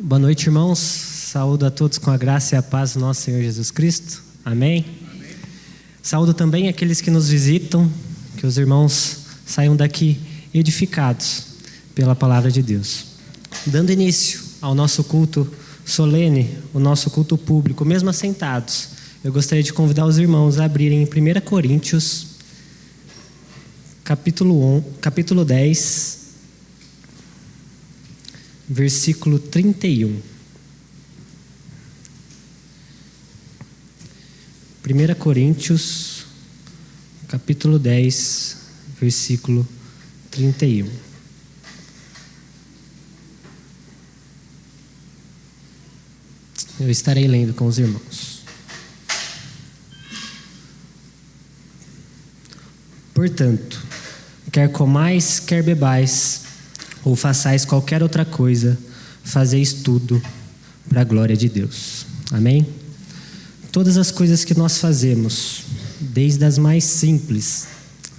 Boa noite, irmãos. Saúdo a todos com a graça e a paz do nosso Senhor Jesus Cristo. Amém? Amém. Saúdo também aqueles que nos visitam, que os irmãos saiam daqui edificados pela palavra de Deus. Dando início ao nosso culto solene, o nosso culto público, mesmo assentados, eu gostaria de convidar os irmãos a abrirem em 1 Coríntios, capítulo 10, versículo 31. 1 Coríntios, capítulo 10, versículo 31. Eu estarei lendo com os irmãos. Portanto, quer comais, quer bebais, ou façais qualquer outra coisa, fazeis tudo para a glória de Deus. Amém? Todas as coisas que nós fazemos, desde as mais simples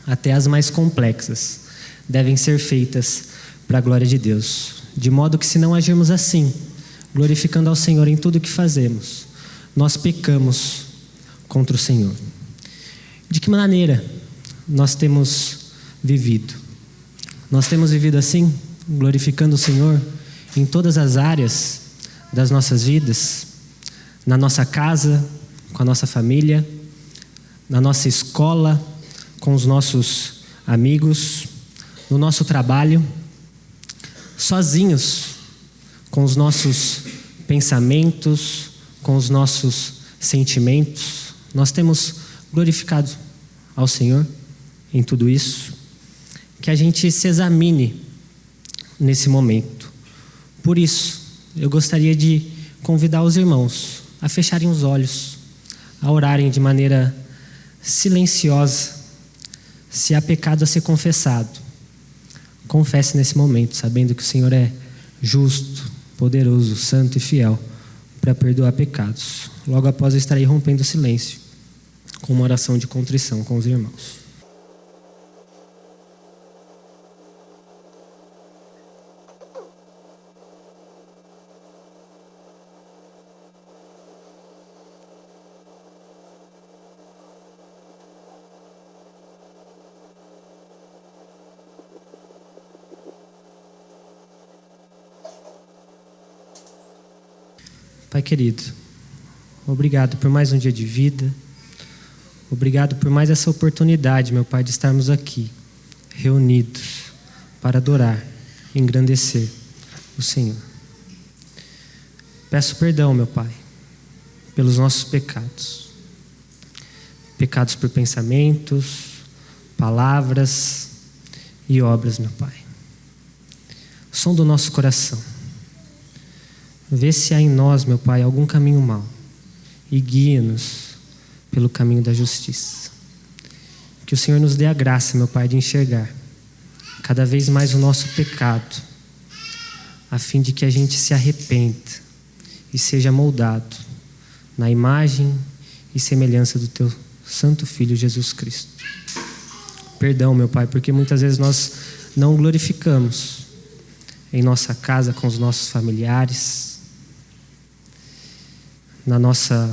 até as mais complexas, devem ser feitas para a glória de Deus. De modo que, se não agirmos assim, glorificando ao Senhor em tudo o que fazemos, nós pecamos contra o Senhor. De que maneira nós temos vivido? Nós temos vivido assim, glorificando o Senhor em todas as áreas das nossas vidas, na nossa casa, com a nossa família, na nossa escola, com os nossos amigos, no nosso trabalho, sozinhos, com os nossos pensamentos, com os nossos sentimentos. Nós temos glorificado ao Senhor em tudo isso. Que a gente se examine nesse momento. Por isso, eu gostaria de convidar os irmãos a fecharem os olhos, a orarem de maneira silenciosa. Se há pecado a ser confessado, confesse nesse momento, sabendo que o Senhor é justo, poderoso, santo e fiel para perdoar pecados. Logo após eu estarei rompendo o silêncio com uma oração de contrição com os irmãos. Pai querido, obrigado por mais um dia de vida, obrigado por mais essa oportunidade, meu Pai, de estarmos aqui, reunidos, para adorar e engrandecer o Senhor. Peço perdão, meu Pai, pelos nossos pecados. Pecados por pensamentos, palavras e obras, meu Pai. Som do nosso coração. Vê se há em nós, meu Pai, algum caminho mau e guia-nos pelo caminho da justiça. Que o Senhor nos dê a graça, meu Pai, de enxergar cada vez mais o nosso pecado, a fim de que a gente se arrependa e seja moldado na imagem e semelhança do Teu Santo Filho Jesus Cristo. Perdão, meu Pai, porque muitas vezes nós não glorificamos em nossa casa com os nossos familiares, na nossa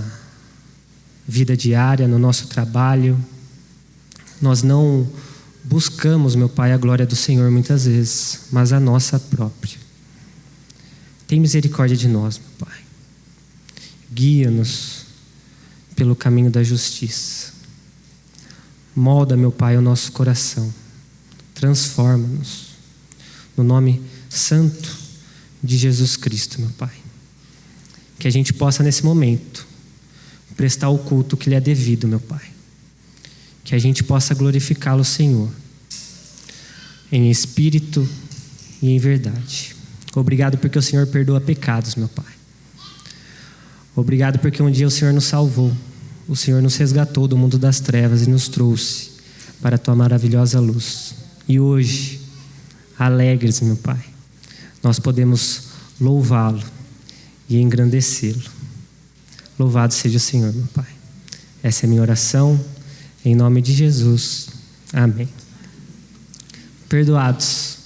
vida diária, no nosso trabalho. Nós não buscamos, meu Pai, a glória do Senhor muitas vezes, mas a nossa própria. Tem misericórdia de nós, meu Pai. Guia-nos pelo caminho da justiça. Molda, meu Pai, o nosso coração. Transforma-nos. No nome santo de Jesus Cristo, meu Pai. Que a gente possa, nesse momento, prestar o culto que lhe é devido, meu Pai. Que a gente possa glorificá-lo, Senhor, em espírito e em verdade. Obrigado porque o Senhor perdoa pecados, meu Pai. Obrigado porque um dia o Senhor nos salvou. O Senhor nos resgatou do mundo das trevas e nos trouxe para a Tua maravilhosa luz. E hoje, alegres, meu Pai, nós podemos louvá-lo e engrandecê-lo. Louvado seja o Senhor, meu Pai. Essa é a minha oração, em nome de Jesus. Amém. Perdoados,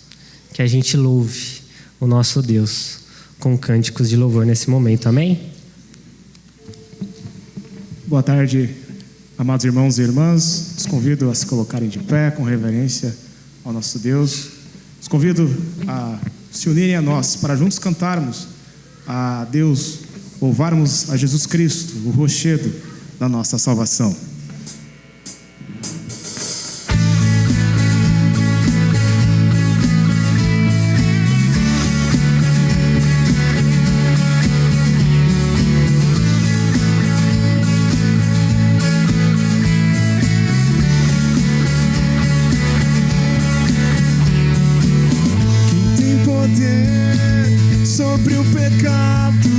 que a gente louve o nosso Deus com cânticos de louvor nesse momento, amém? Boa tarde, amados irmãos e irmãs. Os convido a se colocarem de pé com reverência ao nosso Deus. Os convido a se unirem a nós para juntos cantarmos a Deus, louvarmos a Jesus Cristo, o rochedo da nossa salvação. Sobre o pecado,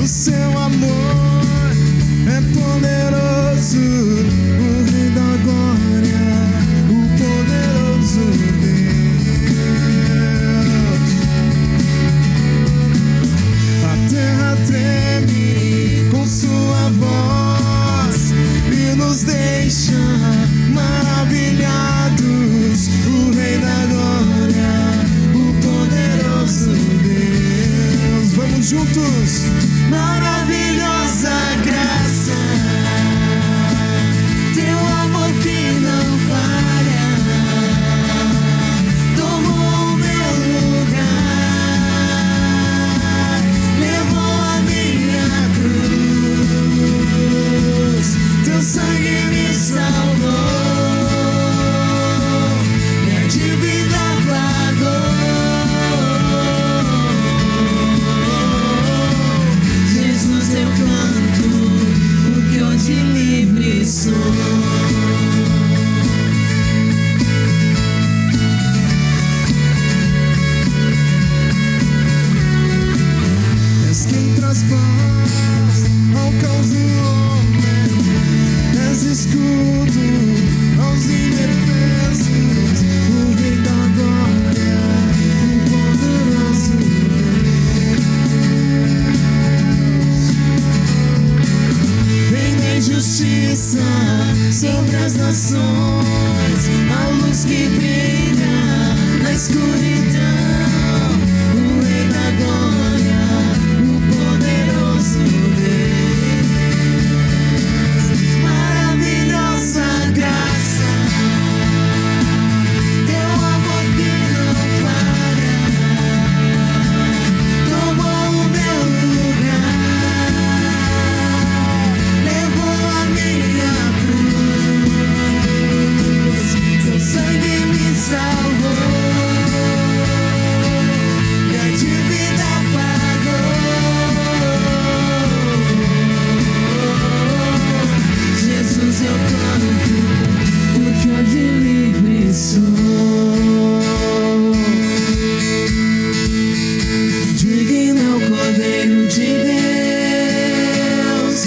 o seu amor é poderoso, o Rei da glória, o poderoso Deus. A terra treme com sua voz e nos deixa maravilhados, o Rei da glória, o poderoso Deus. Vamos juntos! Maravilhosa graça, teu amor que não falha, tomou meu lugar, levou a minha cruz, teu sangue me salvou, minha dívida pagou. Eu canto, porque hoje livre sou. És quem traz paz ao caos do homem, és escudo aos indefesos, o Rei da glória, o poderoso justiça sobre as nações, a luz que brilha na escuridão, o Rei da glória, o poderoso Deus. Maravilhosa graça, teu amor que não para, tomou o meu lugar. Eu canto, porque hoje livre sou. Digno é o Cordeiro de Deus,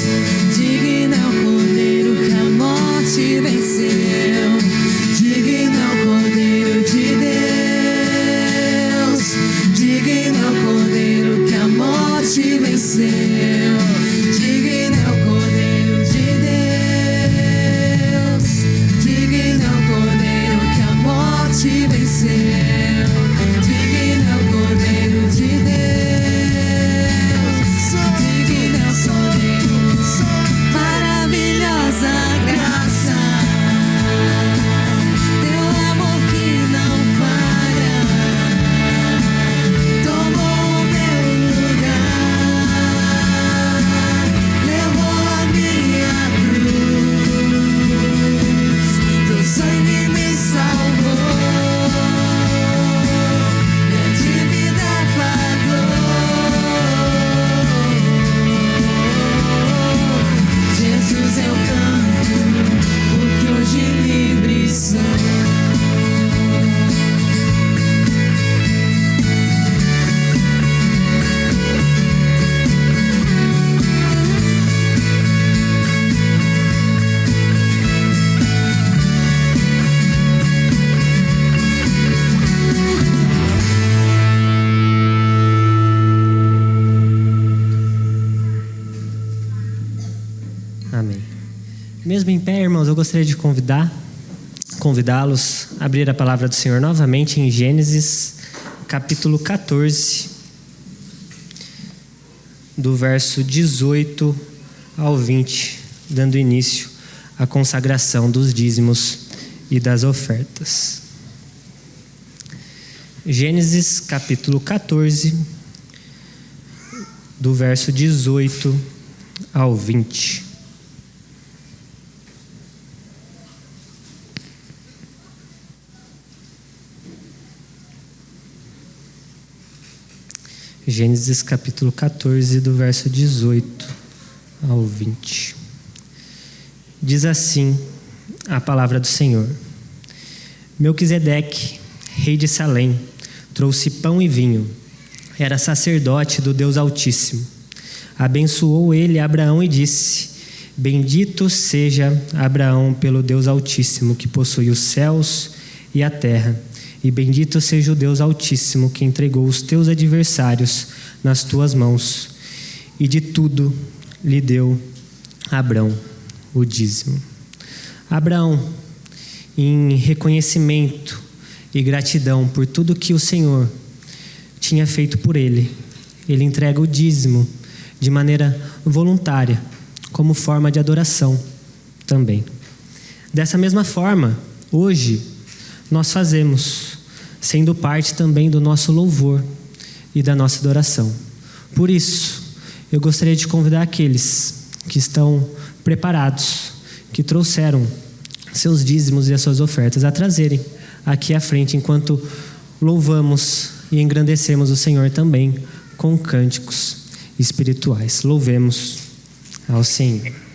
digno é o Cordeiro que a morte venceu, digno é o Cordeiro de Deus, digno é o Cordeiro que a morte venceu, digno é o Cordeiro de Deus, digno é o Cordeiro que a morte venceu, digno é o Cordeiro de Deus, digno é o Cordeiro, maravilhosa graça, teu amor que não falha, tomou o meu lugar, levou a minha cruz, teu sangue me salvou, minha dívida pagou. Jesus, eu canto, porque hoje livre sou. Amém. Mesmo em pé, irmãos, eu gostaria de convidá-los a abrir a palavra do Senhor novamente em Gênesis, capítulo 14. do verso 18 ao 20, dando início à consagração dos dízimos e das ofertas. Gênesis capítulo 14, do verso 18 ao 20. Gênesis capítulo 14, do verso 18 ao 20. Diz assim a palavra do Senhor: Melquisedeque, rei de Salém, trouxe pão e vinho. Era sacerdote do Deus Altíssimo. Abençoou ele Abraão e disse: Bendito seja Abraão pelo Deus Altíssimo, que possui os céus e a terra. E bendito seja o Deus Altíssimo, que entregou os teus adversários nas tuas mãos. E de tudo lhe deu Abrão o dízimo. Abraão, em reconhecimento e gratidão por tudo que o Senhor tinha feito por ele, ele entrega o dízimo de maneira voluntária, como forma de adoração também. Dessa mesma forma, hoje, nós fazemos, sendo parte também do nosso louvor e da nossa adoração. Por isso, eu gostaria de convidar aqueles que estão preparados, que trouxeram seus dízimos e as suas ofertas, a trazerem aqui à frente, enquanto louvamos e engrandecemos o Senhor também com cânticos espirituais. Louvemos ao Senhor.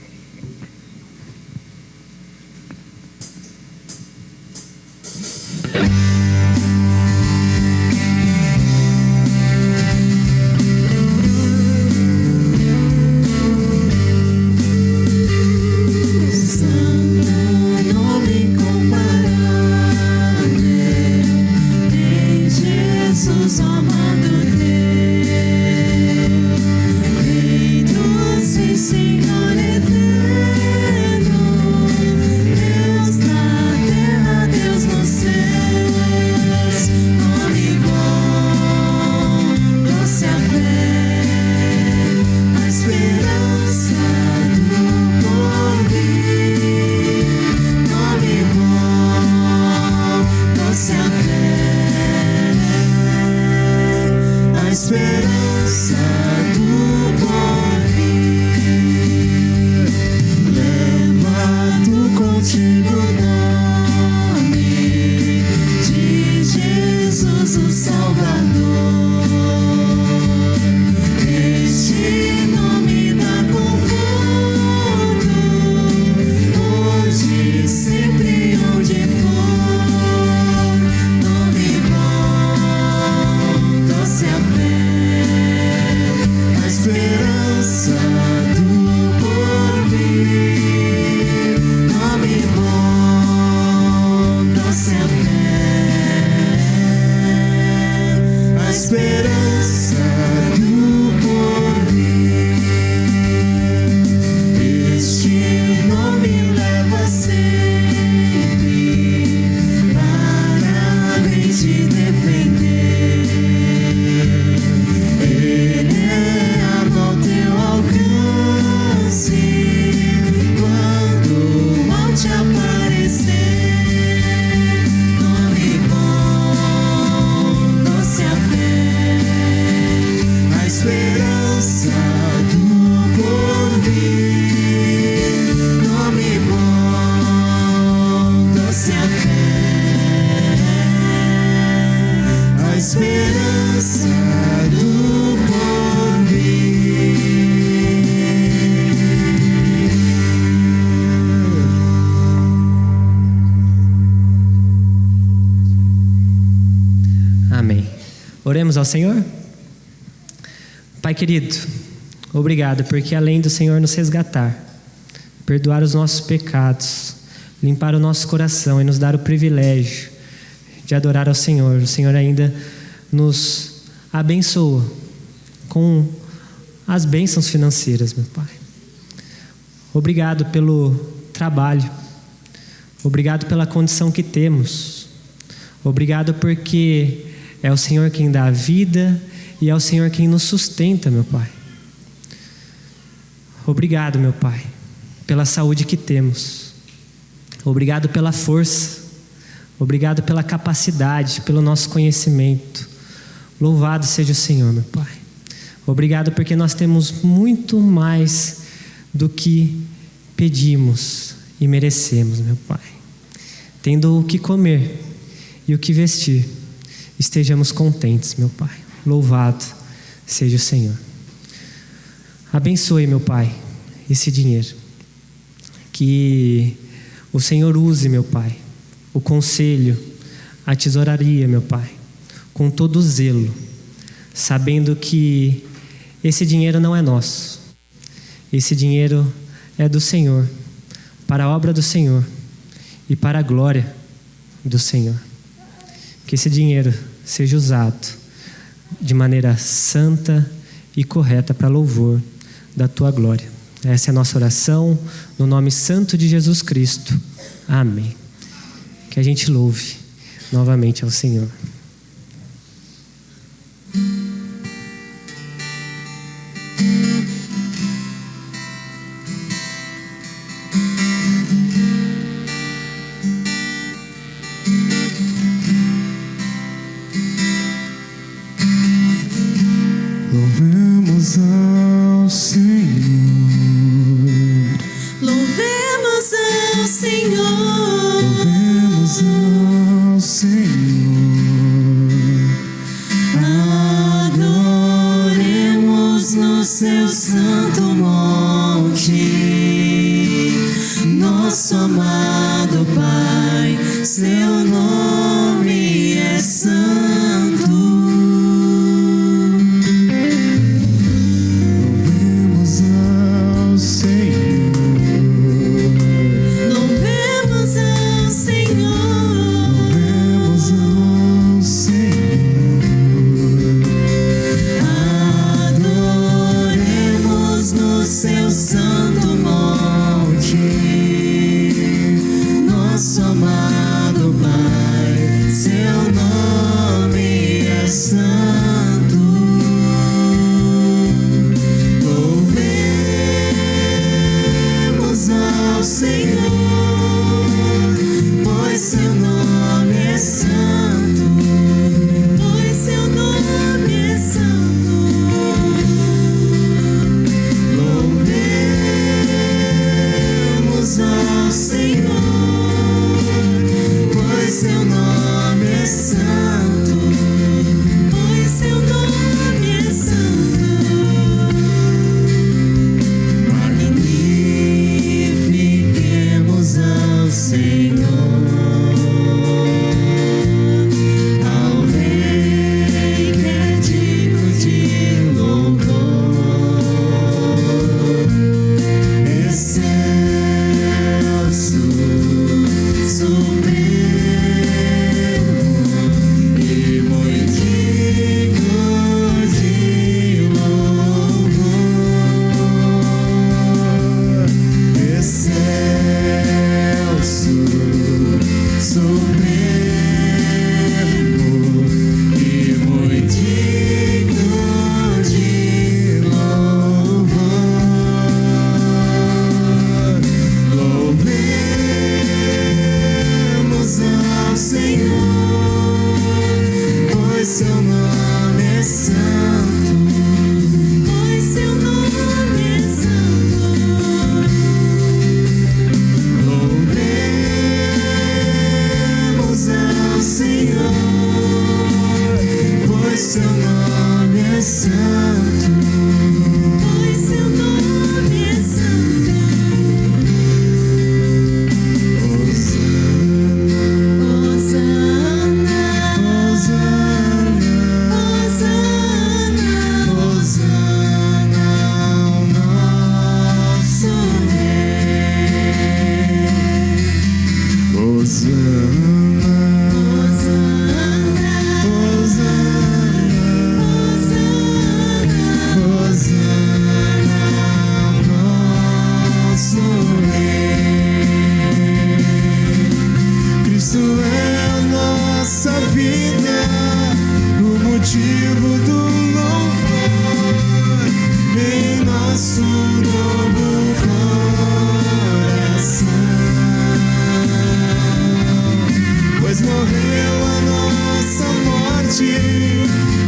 Oremos ao Senhor. Pai querido, obrigado, porque além do Senhor nos resgatar, perdoar os nossos pecados, limpar o nosso coração e nos dar o privilégio de adorar ao Senhor, o Senhor ainda nos abençoa com as bênçãos financeiras, meu Pai. Obrigado pelo trabalho, obrigado pela condição que temos, obrigado porque é o Senhor quem dá a vida e é o Senhor quem nos sustenta, meu Pai. Obrigado, meu Pai, pela saúde que temos. Obrigado pela força. Obrigado pela capacidade, pelo nosso conhecimento. Louvado seja o Senhor, meu Pai. Obrigado porque nós temos muito mais do que pedimos e merecemos, meu Pai. Tendo o que comer e o que vestir, estejamos contentes, meu Pai. Louvado seja o Senhor. Abençoe, meu Pai, esse dinheiro. Que o Senhor use, meu Pai, o conselho, a tesouraria, meu Pai, com todo zelo, sabendo que esse dinheiro não é nosso. Esse dinheiro é do Senhor, para a obra do Senhor e para a glória do Senhor. Que esse dinheiro seja usado de maneira santa e correta para louvor da Tua glória. Essa é a nossa oração, no nome santo de Jesus Cristo. Amém. Que a gente louve novamente ao Senhor. Louvemos ao Senhor. Louvemos ao Senhor. Louvemos ao Senhor. Adoremos no seu santo monte, nosso amado Pai, seu nome é santo. Louvemos ao Senhor. Louvemos ao Senhor. Louvemos ao Senhor. Adoremos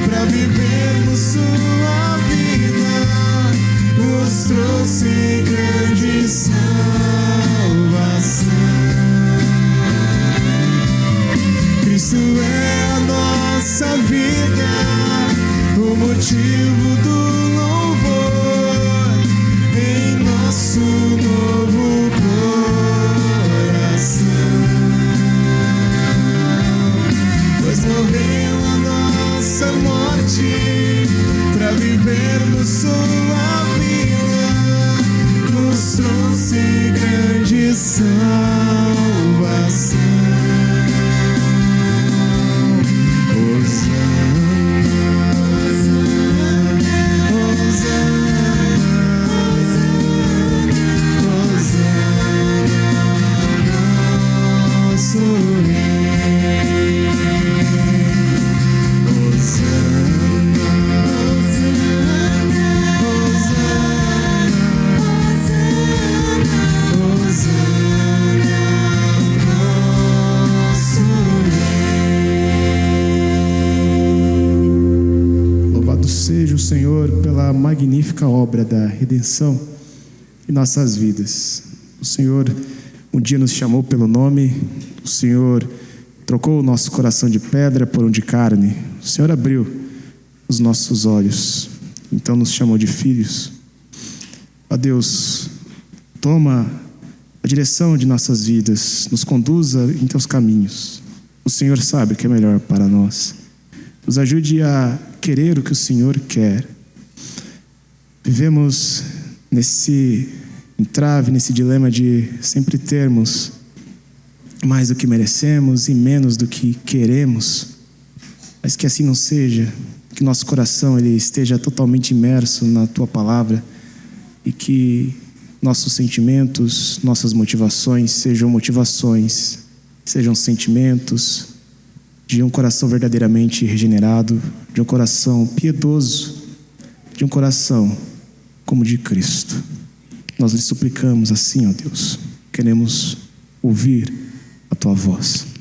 para vivermos sua vida, nos trouxe grande salvação. Cristo é a nossa vida, o motivo do louvor em nosso novo coração. Pois morreu a nossa morte para vivermos sua vida, nos trouxe grande salvação. Seja o Senhor pela magnífica obra da redenção em nossas vidas. O Senhor um dia nos chamou pelo nome, o Senhor trocou o nosso coração de pedra por um de carne, o Senhor abriu os nossos olhos, então nos chamou de filhos. Ó Deus, toma a direção de nossas vidas, nos conduza em teus caminhos. O Senhor sabe o que é melhor para nós. Nos ajude a querer o que o Senhor quer. Vivemos nesse entrave, nesse dilema de sempre termos mais do que merecemos e menos do que queremos. Mas que assim não seja, que nosso coração ele esteja totalmente imerso na Tua Palavra e que nossos sentimentos, nossas motivações sejam sentimentos de um coração verdadeiramente regenerado, de um coração piedoso, de um coração como de Cristo. Nós lhe suplicamos assim, ó Deus, queremos ouvir a Tua voz.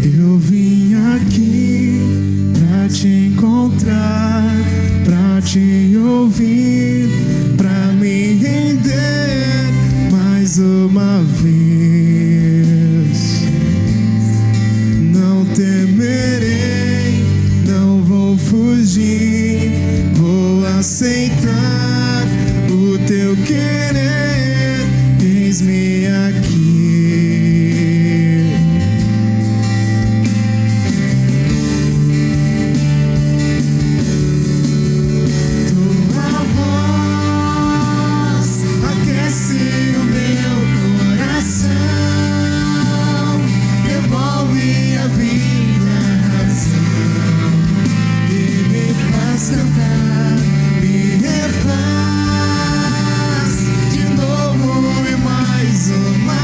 Eu vim aqui pra te encontrar, pra te ouvir, pra me render mais uma vez. Não temerei, não vou fugir, vou aceitar o teu querer, eis-me aqui. Cantar, me refaz de novo e mais uma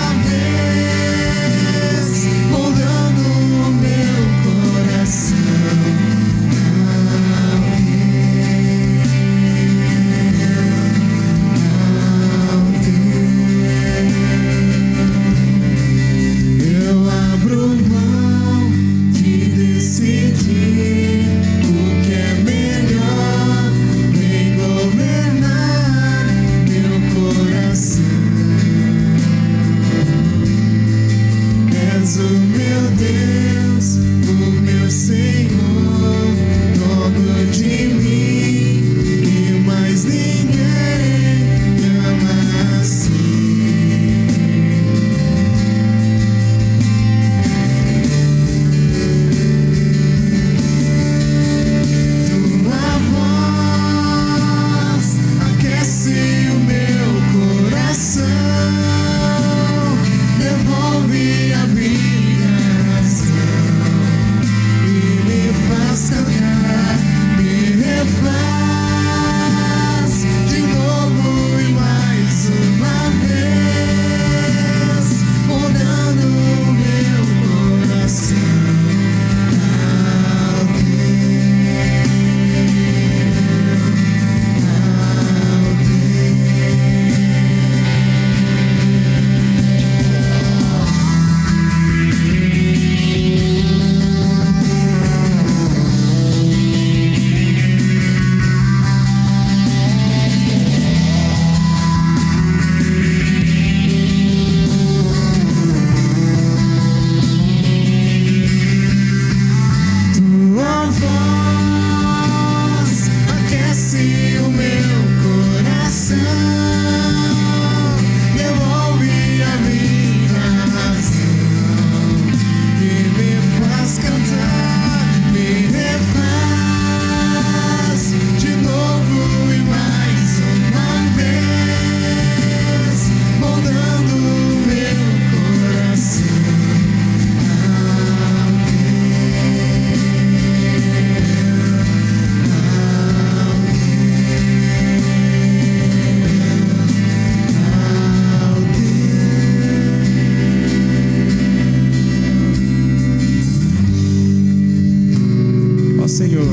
Senhor,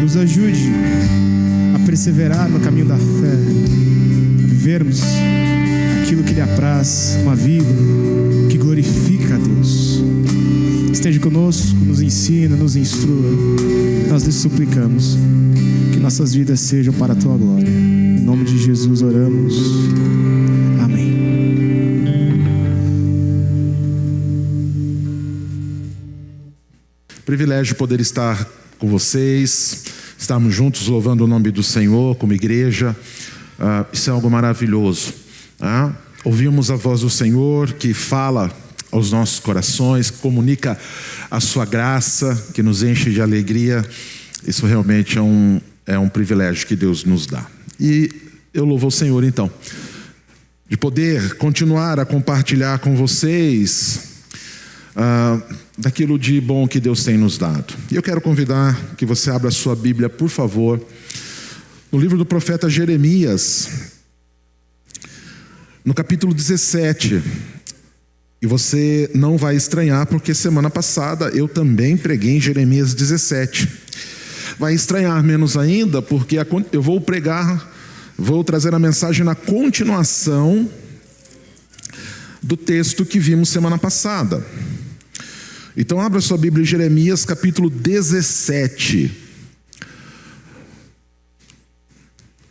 nos ajude a perseverar no caminho da fé, a vivermos aquilo que lhe apraz, uma vida que glorifica a Deus. Esteja conosco, nos ensina, nos instrua. Nós lhe suplicamos que nossas vidas sejam para a tua glória. Em nome de Jesus oramos. Amém. Privilégio poder estar com vocês, estarmos juntos louvando o nome do Senhor como igreja. Isso é algo maravilhoso. Ouvimos a voz do Senhor que fala aos nossos corações, que comunica a sua graça, que nos enche de alegria. Isso realmente é um privilégio que Deus nos dá. E eu louvo ao Senhor então, de poder continuar a compartilhar com vocês daquilo de bom que Deus tem nos dado. E eu quero convidar que você abra a sua Bíblia, por favor, no livro do profeta Jeremias, no capítulo 17. E você não vai estranhar, porque semana passada eu também preguei em Jeremias 17. Vai estranhar menos ainda, porque eu vou trazer a mensagem na continuação do texto que vimos semana passada. Então abra sua Bíblia em Jeremias capítulo 17.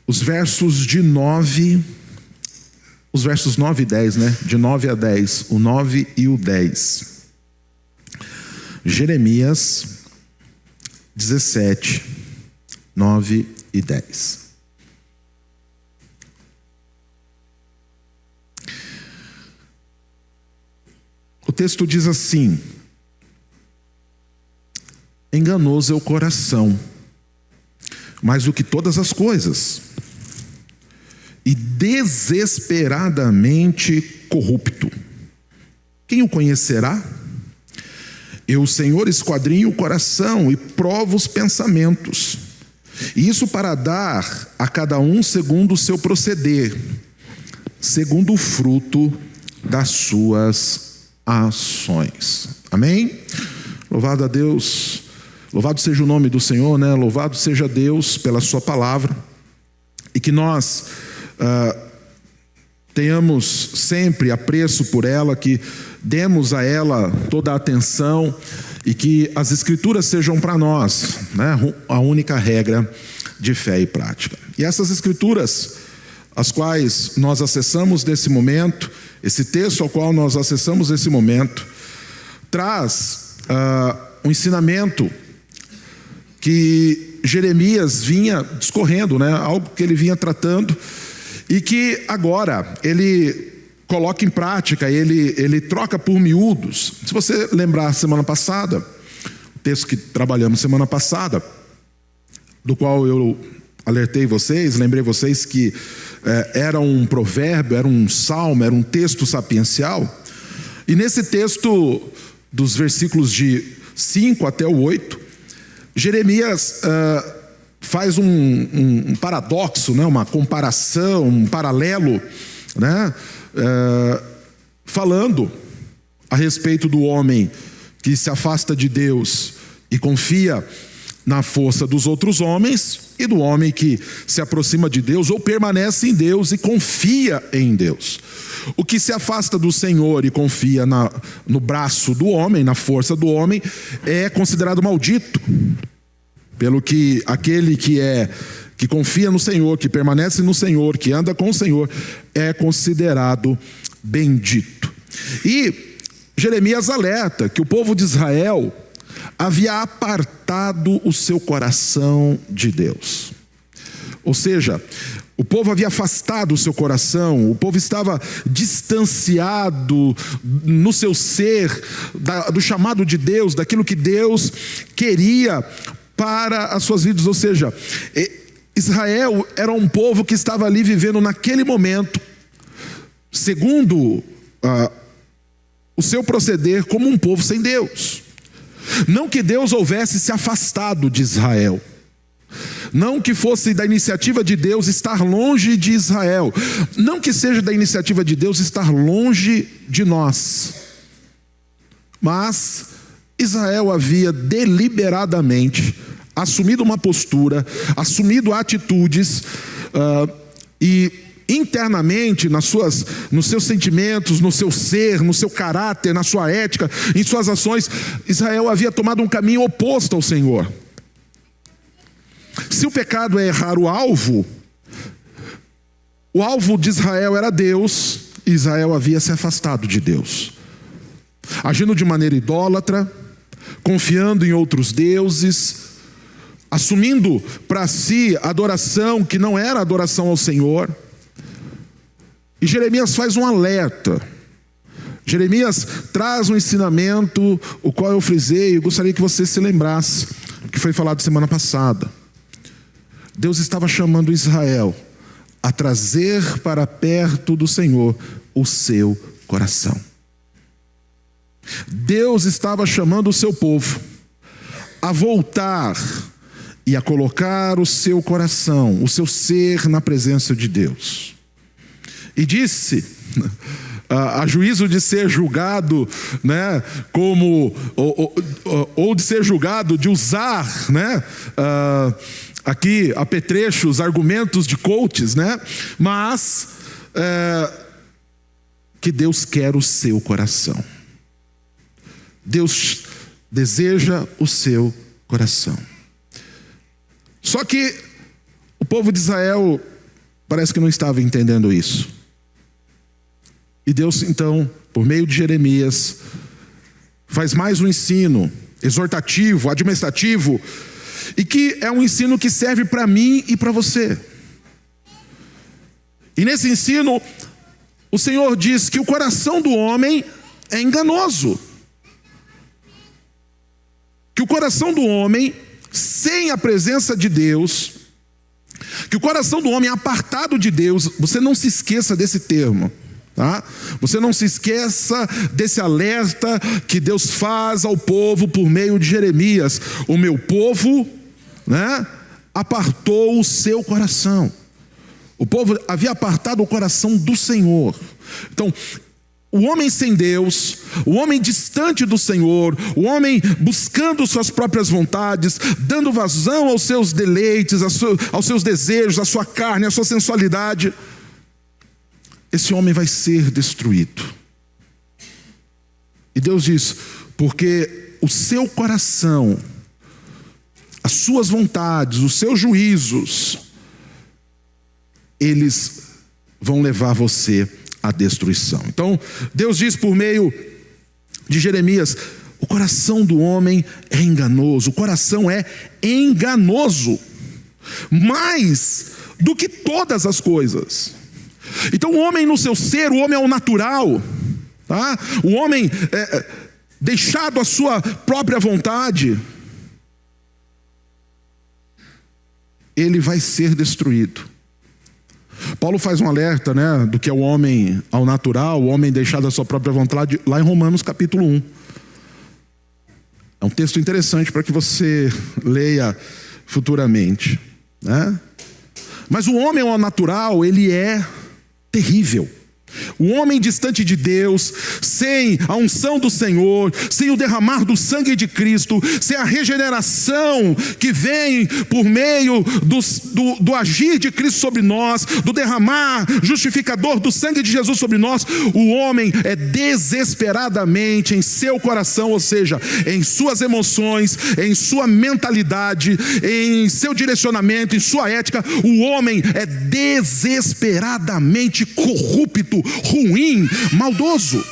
Os versos 9 e 10, né? De 9 a 10, o 9 e o 10. Jeremias 17, 9 e 10. O texto diz assim: enganoso é o coração, mais do que todas as coisas, e desesperadamente corrupto. Quem o conhecerá? Eu, o Senhor, esquadrinho o coração e provo os pensamentos, e isso para dar a cada um segundo o seu proceder, segundo o fruto das suas ações. Amém? Louvado a Deus, louvado seja o nome do Senhor, né? Louvado seja Deus pela sua palavra, e que nós tenhamos sempre apreço por ela, que demos a ela toda a atenção, e que as Escrituras sejam para nós, né, a única regra de fé e prática. E essas Escrituras, as quais nós acessamos nesse momento, esse texto ao qual nós acessamos nesse momento, traz um ensinamento que Jeremias vinha discorrendo, né, algo que ele vinha tratando, e que agora ele coloca em prática, ele troca por miúdos. Se você lembrar semana passada, o texto que trabalhamos semana passada, do qual eu alertei vocês, lembrei vocês que era um provérbio, era um salmo, era um texto sapiencial. E nesse texto, dos versículos de 5 até o 8, Jeremias faz um paradoxo, né? Uma comparação, um paralelo, né? Falando a respeito do homem que se afasta de Deus e confia na força dos outros homens, e do homem que se aproxima de Deus ou permanece em Deus e confia em Deus. O que se afasta do Senhor e confia no braço do homem, na força do homem, é considerado maldito. Pelo que aquele que confia no Senhor, que permanece no Senhor, que anda com o Senhor, é considerado bendito. E Jeremias alerta que o povo de Israel havia apartado o seu coração de Deus. Ou seja, o povo havia afastado o seu coração, o povo estava distanciado no seu ser do chamado de Deus, daquilo que Deus queria para as suas vidas. Ou seja, Israel era um povo que estava ali vivendo naquele momento, segundo o seu proceder, como um povo sem Deus. Não que Deus houvesse se afastado de Israel, não que fosse da iniciativa de Deus estar longe de Israel, não que seja da iniciativa de Deus estar longe de nós, mas Israel havia deliberadamente assumido uma postura, assumido atitudes e internamente, nos seus sentimentos, no seu ser, no seu caráter, na sua ética, em suas ações, Israel havia tomado um caminho oposto ao Senhor. Se o pecado é errar o alvo de Israel era Deus, e Israel havia se afastado de Deus, agindo de maneira idólatra, confiando em outros deuses, assumindo para si adoração que não era adoração ao Senhor. E Jeremias faz um alerta. Jeremias traz um ensinamento, o qual eu frisei, eu gostaria que você se lembrasse, que foi falado semana passada. Deus estava chamando Israel a trazer para perto do Senhor o seu coração. Deus estava chamando o seu povo a voltar e a colocar o seu coração, o seu ser na presença de Deus. E disse, a juízo de ser julgado, né, como ou de ser julgado de usar, né, aqui apetrechos, argumentos de coaches, né, mas que Deus quer o seu coração. Deus deseja o seu coração. Só que o povo de Israel parece que não estava entendendo isso. E Deus, então, por meio de Jeremias, faz mais um ensino exortativo, administrativo, e que é um ensino que serve para mim e para você. E nesse ensino, o Senhor diz que o coração do homem é enganoso. Que o coração do homem, sem a presença de Deus, que o coração do homem apartado de Deus, você não se esqueça desse termo. Tá? Você não se esqueça desse alerta que Deus faz ao povo por meio de Jeremias. O meu povo, né, apartou o seu coração. O povo havia apartado o coração do Senhor. Então, o homem sem Deus, o homem distante do Senhor, o homem buscando suas próprias vontades, dando vazão aos seus deleites, aos seus desejos, à sua carne, à sua sensualidade, esse homem vai ser destruído. E Deus diz, porque o seu coração, as suas vontades, os seus juízos, eles vão levar você à destruição. Então, Deus diz por meio de Jeremias, o coração do homem é enganoso, o coração é enganoso, mais do que todas as coisas. Então o homem no seu ser, o homem ao natural, tá? O homem deixado à sua própria vontade, ele vai ser destruído. Paulo faz um alerta, né, do que é o homem ao natural, o homem deixado à sua própria vontade, lá em Romanos capítulo 1. É um texto interessante para que você leia futuramente, né? Mas o homem ao natural, ele é terrível. O homem distante de Deus, sem a unção do Senhor, sem o derramar do sangue de Cristo, sem a regeneração que vem por meio do agir de Cristo sobre nós, do derramar justificador do sangue de Jesus sobre nós, o homem é desesperadamente em seu coração, ou seja, em suas emoções, em sua mentalidade, em seu direcionamento, em sua ética, o homem é desesperadamente corrupto, ruim, maldoso.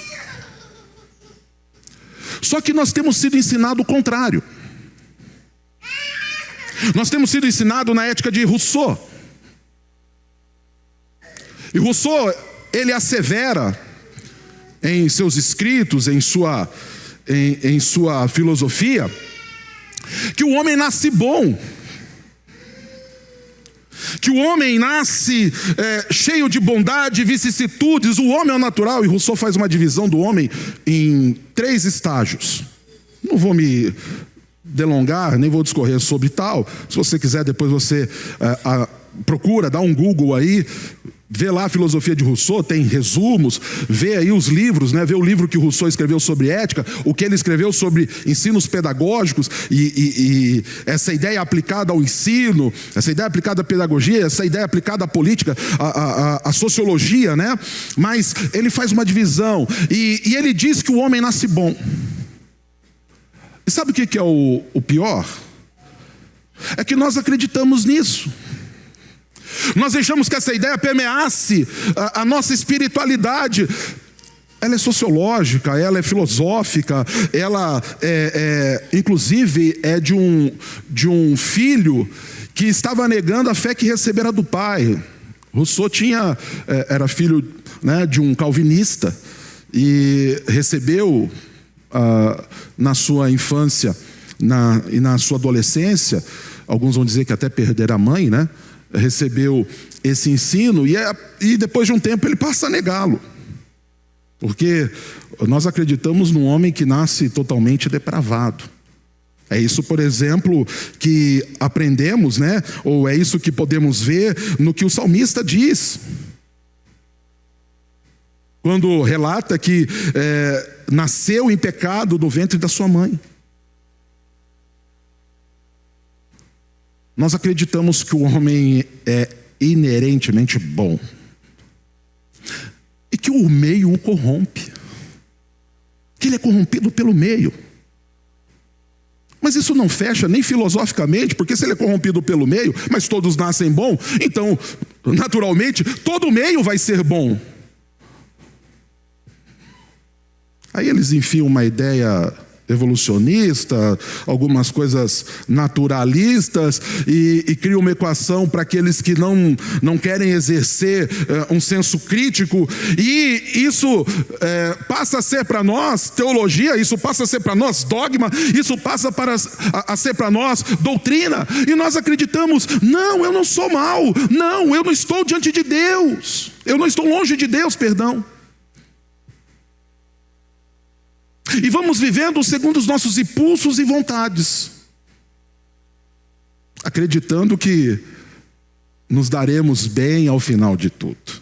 Só que nós temos sido ensinados o contrário. Nós temos sido ensinados na ética de Rousseau. E Rousseau, ele assevera em seus escritos, em sua filosofia, que o homem nasce bom, que o homem nasce cheio de bondade e vicissitudes. O homem é o natural, e Rousseau faz uma divisão do homem em 3 estágios. Não vou me delongar, nem vou discorrer sobre tal. Se você quiser, depois você procura, dá um Google aí, vê lá a filosofia de Rousseau, tem resumos, vê aí os livros, né? Vê o livro que o Rousseau escreveu sobre ética, o que ele escreveu sobre ensinos pedagógicos e essa ideia aplicada ao ensino, essa ideia aplicada à pedagogia, essa ideia aplicada à política, à sociologia, né? Mas ele faz uma divisão e ele diz que o homem nasce bom. E sabe o que é o pior? É que nós acreditamos nisso. Nós deixamos que essa ideia permeasse a nossa espiritualidade. Ela é sociológica, ela é filosófica, ela inclusive é de um filho que estava negando a fé que recebera do pai. Rousseau era filho, né, de um calvinista e recebeu na sua infância e na sua adolescência, alguns vão dizer que até perder a mãe, né? Recebeu esse ensino e depois de um tempo ele passa a negá-lo, porque nós acreditamos num homem que nasce totalmente depravado. É isso, por exemplo, que aprendemos, né? Ou é isso que podemos ver no que o salmista diz, quando relata que nasceu em pecado no ventre da sua mãe. Nós acreditamos que o homem é inerentemente bom e que o meio o corrompe, que ele é corrompido pelo meio. Mas isso não fecha nem filosoficamente, porque se ele é corrompido pelo meio, mas todos nascem bom, então, naturalmente, todo meio vai ser bom. Aí eles enfiam uma ideia evolucionista, algumas coisas naturalistas e cria uma equação para aqueles que não querem exercer um senso crítico, e isso passa a ser para nós teologia, isso passa a ser para nós dogma, isso passa a ser para nós doutrina, e nós acreditamos: não, eu não sou mau, não, eu não estou diante de Deus, eu não estou longe de Deus, perdão. E vamos vivendo segundo os nossos impulsos e vontades, acreditando que nos daremos bem ao final de tudo.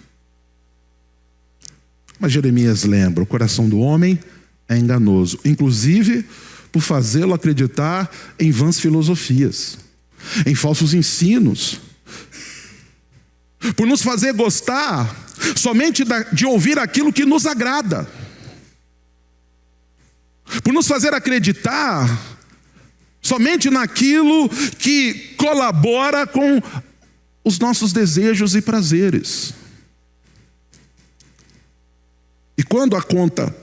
Mas Jeremias lembra: o coração do homem é enganoso, inclusive por fazê-lo acreditar em vãs filosofias, em falsos ensinos, por nos fazer gostar somente de ouvir aquilo que nos agrada, por nos fazer acreditar somente naquilo que colabora com os nossos desejos e prazeres. E quando a conta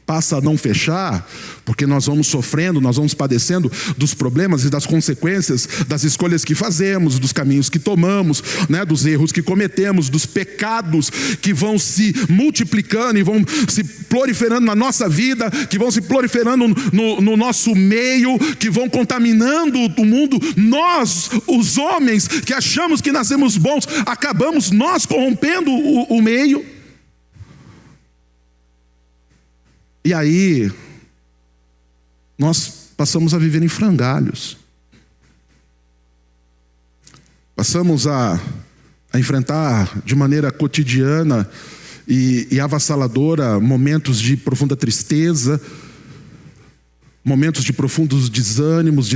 passa a não fechar, porque nós vamos sofrendo, nós vamos padecendo dos problemas e das consequências das escolhas que fazemos, dos caminhos que tomamos, né, dos erros que cometemos, dos pecados que vão se multiplicando e vão se proliferando na nossa vida, que vão se proliferando no nosso meio, que vão contaminando o mundo. Nós, os homens que achamos que nascemos bons, acabamos nós corrompendo o meio. E aí nós passamos a viver em frangalhos. Passamos a enfrentar de maneira cotidiana e avassaladora momentos de profunda tristeza, momentos de profundos desânimos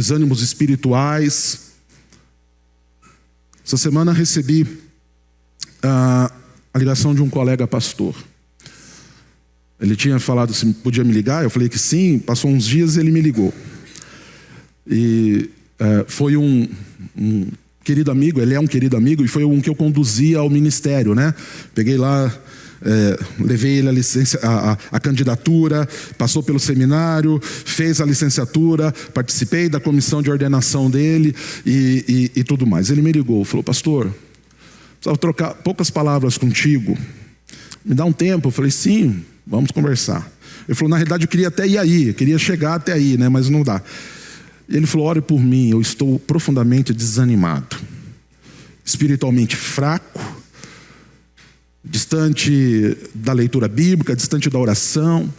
espirituais. Essa semana recebi a ligação de um colega pastor. Ele tinha falado se podia me ligar, eu falei que sim. Passou uns dias e ele me ligou. E foi um querido amigo, ele é um querido amigo, e foi um que eu conduzia ao ministério, né? Peguei lá, levei ele a candidatura, passou pelo seminário, fez a licenciatura, participei da comissão de ordenação dele e tudo mais. Ele me ligou, falou: pastor, precisava trocar poucas palavras contigo, me dá um tempo? Eu falei: sim, vamos conversar. Ele falou: na realidade eu queria até ir aí, eu queria chegar até aí, né? Mas não dá. E ele falou: ore por mim, eu estou profundamente desanimado, espiritualmente fraco, distante da leitura bíblica, distante da oração.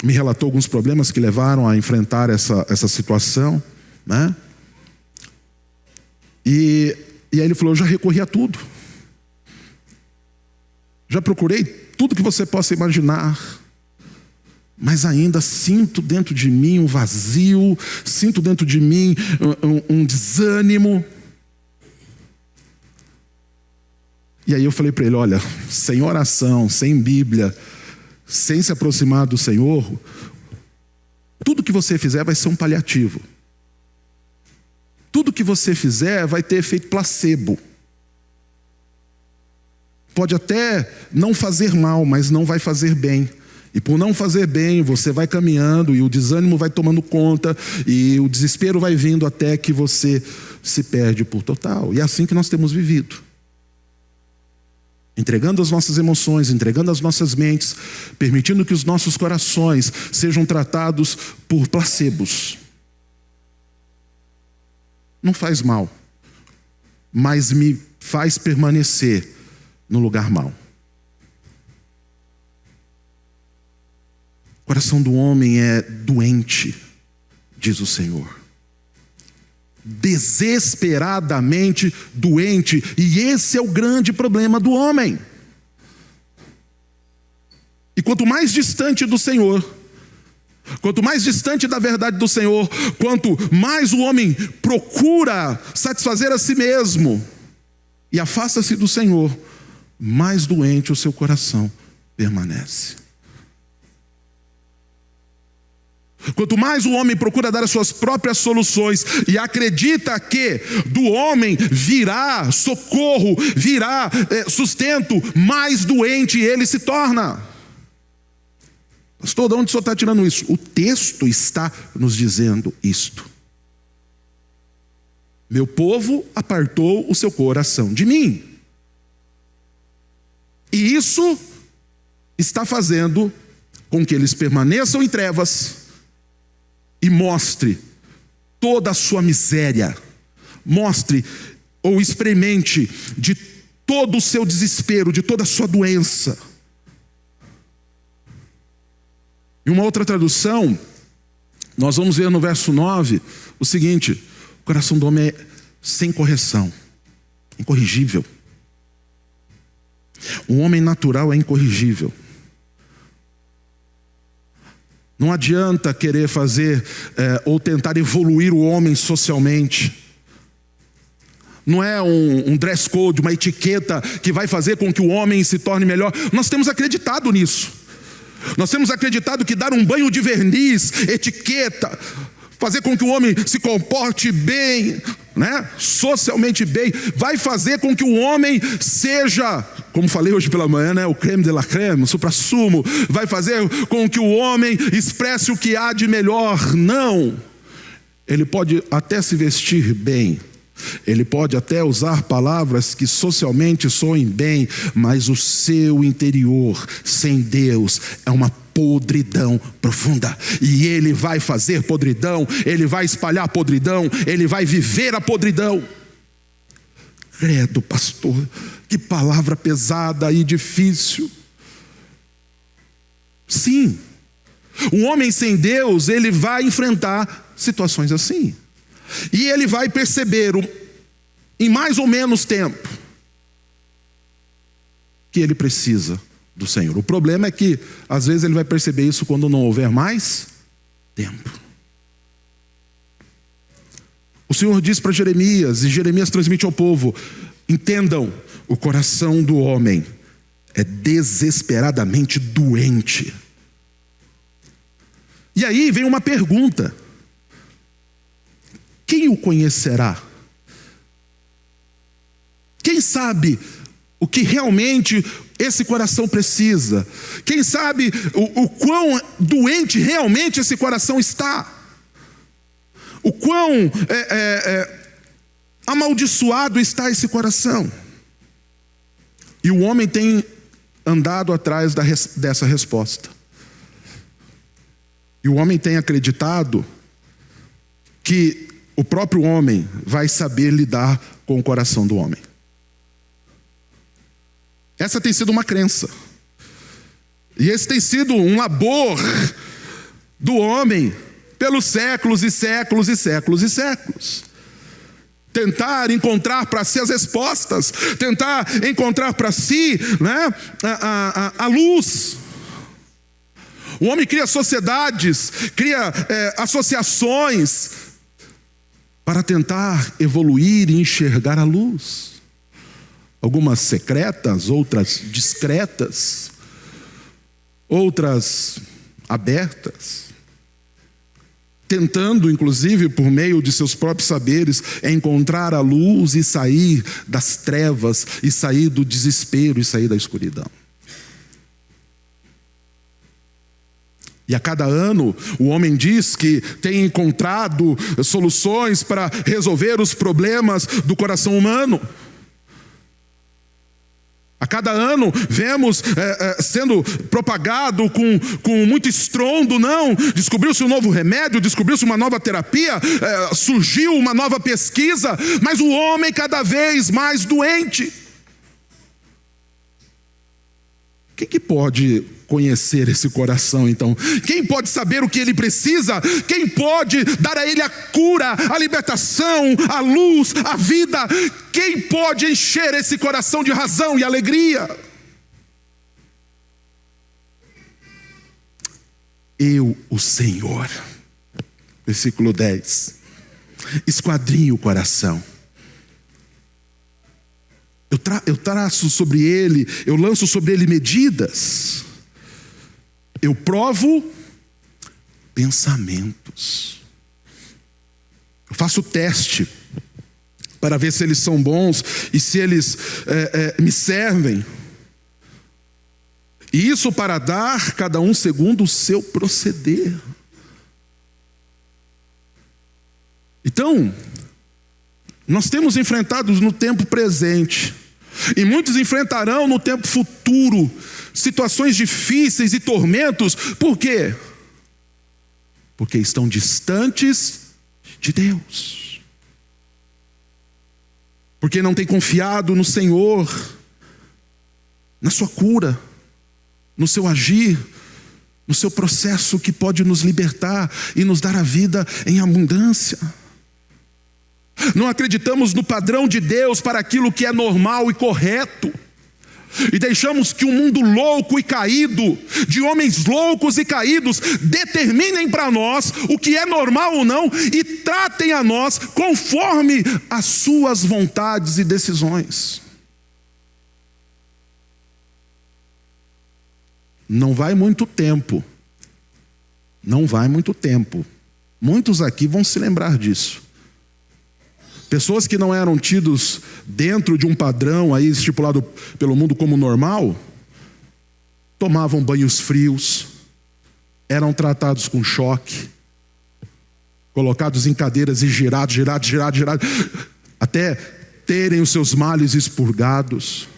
Me relatou alguns problemas que levaram a enfrentar essa situação, né? E aí ele falou: eu já recorri a tudo. já procurei tudo que você possa imaginar, mas ainda sinto dentro de mim um vazio, sinto dentro de mim um desânimo. E aí eu falei para ele: olha, sem oração, sem Bíblia, sem se aproximar do Senhor, tudo que você fizer vai ser um paliativo. Tudo que você fizer vai ter efeito placebo. Pode até não fazer mal, mas não vai fazer bem. E por não fazer bem, você vai caminhando e o desânimo vai tomando conta e o desespero vai vindo até que você se perde por total. E é assim que nós temos vivido. Entregando as nossas emoções, entregando as nossas mentes, permitindo que os nossos corações sejam tratados por placebos. Não faz mal, mas me faz permanecer no lugar mau. O coração do homem é doente, diz o Senhor. Desesperadamente doente. E esse é o grande problema do homem. E quanto mais distante do Senhor, quanto mais distante da verdade do Senhor, quanto mais o homem procura satisfazer a si mesmo e afasta-se do Senhor, mais doente o seu coração permanece. Quanto mais o homem procura dar as suas próprias soluções e acredita que do homem virá socorro, virá sustento, mais doente ele se torna. Pastor, de onde o senhor está tirando isso? O texto está nos dizendo isto. Meu povo apartou o seu coração de mim. E isso está fazendo com que eles permaneçam em trevas e mostre toda a sua miséria, mostre ou experimente de todo o seu desespero, de toda a sua doença. Em uma outra tradução, nós vamos ver no verso 9 o seguinte: o coração do homem é sem correção, incorrigível. O homem natural é incorrigível. Não adianta querer fazer ou tentar evoluir o homem socialmente. Não é um dress code, uma etiqueta que vai fazer com que o homem se torne melhor. Nós temos acreditado nisso. Nós temos acreditado que dar um banho de verniz, etiqueta, fazer com que o homem se comporte bem, né, socialmente bem, vai fazer com que o homem seja, como falei hoje pela manhã, né, o creme de la creme, o suprassumo, vai fazer com que o homem expresse o que há de melhor. Não, ele pode até se vestir bem, ele pode até usar palavras que socialmente soem bem, mas o seu interior, sem Deus, é uma podridão profunda. E ele vai fazer podridão, ele vai espalhar podridão, ele vai viver a podridão. Credo, pastor, que palavra pesada e difícil. Sim, um homem sem Deus, ele vai enfrentar situações assim. E ele vai perceber, em mais ou menos tempo, que ele precisa do Senhor. O problema é que, às vezes, ele vai perceber isso quando não houver mais tempo. O Senhor diz para Jeremias, e Jeremias transmite ao povo: entendam, o coração do homem é desesperadamente doente. E aí vem uma pergunta: quem o conhecerá? Quem sabe o que realmente esse coração precisa? Quem sabe o quão doente realmente esse coração está? O quão amaldiçoado está esse coração? E o homem tem andado atrás dessa resposta. E o homem tem acreditado que o próprio homem vai saber lidar com o coração do homem. Essa tem sido uma crença. E esse tem sido um labor do homem pelos séculos e séculos e séculos e séculos. tentar encontrar para si as respostas, tentar encontrar para si, né, a luz. O homem cria sociedades, cria associações para tentar evoluir e enxergar a luz. Algumas secretas, outras discretas, outras abertas, tentando, inclusive, por meio de seus próprios saberes, encontrar a luz e sair das trevas, e sair do desespero, e sair da escuridão. E a cada ano, o homem diz que tem encontrado soluções para resolver os problemas do coração humano. A cada ano vemos sendo propagado com muito estrondo, não, descobriu-se um novo remédio, descobriu-se uma nova terapia, surgiu uma nova pesquisa, mas o homem cada vez mais doente. Quem que pode conhecer esse coração, então? Quem pode saber o que ele precisa? Quem pode dar a ele a cura, a libertação, a luz, a vida? Quem pode encher esse coração de razão e alegria? Eu, o Senhor. Versículo 10. Esquadrinho o coração. Eu traço sobre ele, eu lanço sobre ele medidas. Eu provo pensamentos. Eu faço teste para ver se eles são bons e se eles me servem. E isso para dar cada um segundo o seu proceder. Então, nós temos enfrentado no tempo presente, e muitos enfrentarão no tempo futuro, situações difíceis e tormentos. Por quê? Porque estão distantes de Deus. Porque não têm confiado no Senhor, na sua cura, no seu agir, no seu processo que pode nos libertar e nos dar a vida em abundância. Não acreditamos no padrão de Deus para aquilo que é normal e correto. E deixamos que um mundo louco e caído, de homens loucos e caídos, determinem para nós o que é normal ou não e tratem a nós conforme as suas vontades e decisões. Não vai muito tempo. Muitos aqui vão se lembrar disso. Pessoas que não eram tidos dentro de um padrão aí estipulado pelo mundo como normal, tomavam banhos frios, eram tratados com choque, colocados em cadeiras e girados, até terem os seus males expurgados.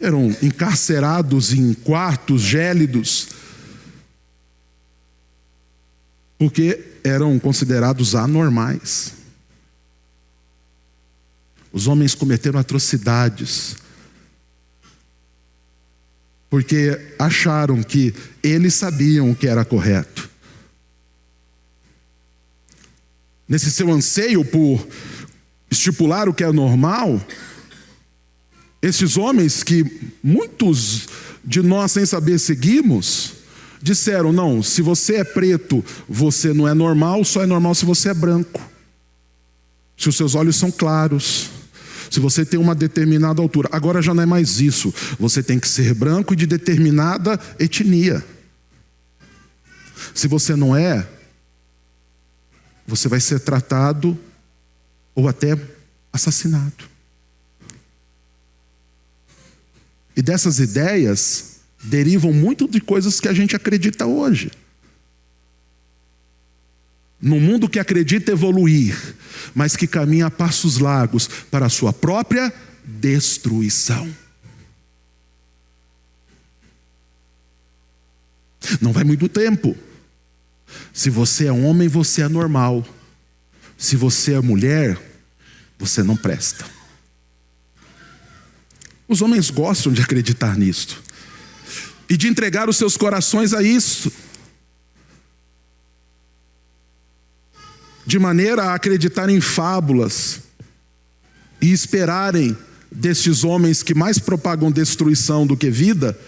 Eram encarcerados em quartos gélidos, porque eram considerados anormais. Os homens cometeram atrocidades, porque acharam que eles sabiam o que era correto. Nesse seu anseio por estipular o que é normal, esses homens que muitos de nós sem saber seguimos, disseram: não, se você é preto, você não é normal, só é normal se você é branco. Se os seus olhos são claros, se você tem uma determinada altura. Agora já não é mais isso. Você tem que ser branco e de determinada etnia. Se você não é, você vai ser tratado ou até assassinado. E dessas ideias derivam muito de coisas que a gente acredita hoje. Num mundo que acredita evoluir, mas que caminha a passos largos para a sua própria destruição. Não vai muito tempo. Se você é homem, você é normal. Se você é mulher, você não presta. Os homens gostam de acreditar nisto e de entregar os seus corações a isso. de maneira a acreditar em fábulas e esperarem destes homens que mais propagam destruição do que vida,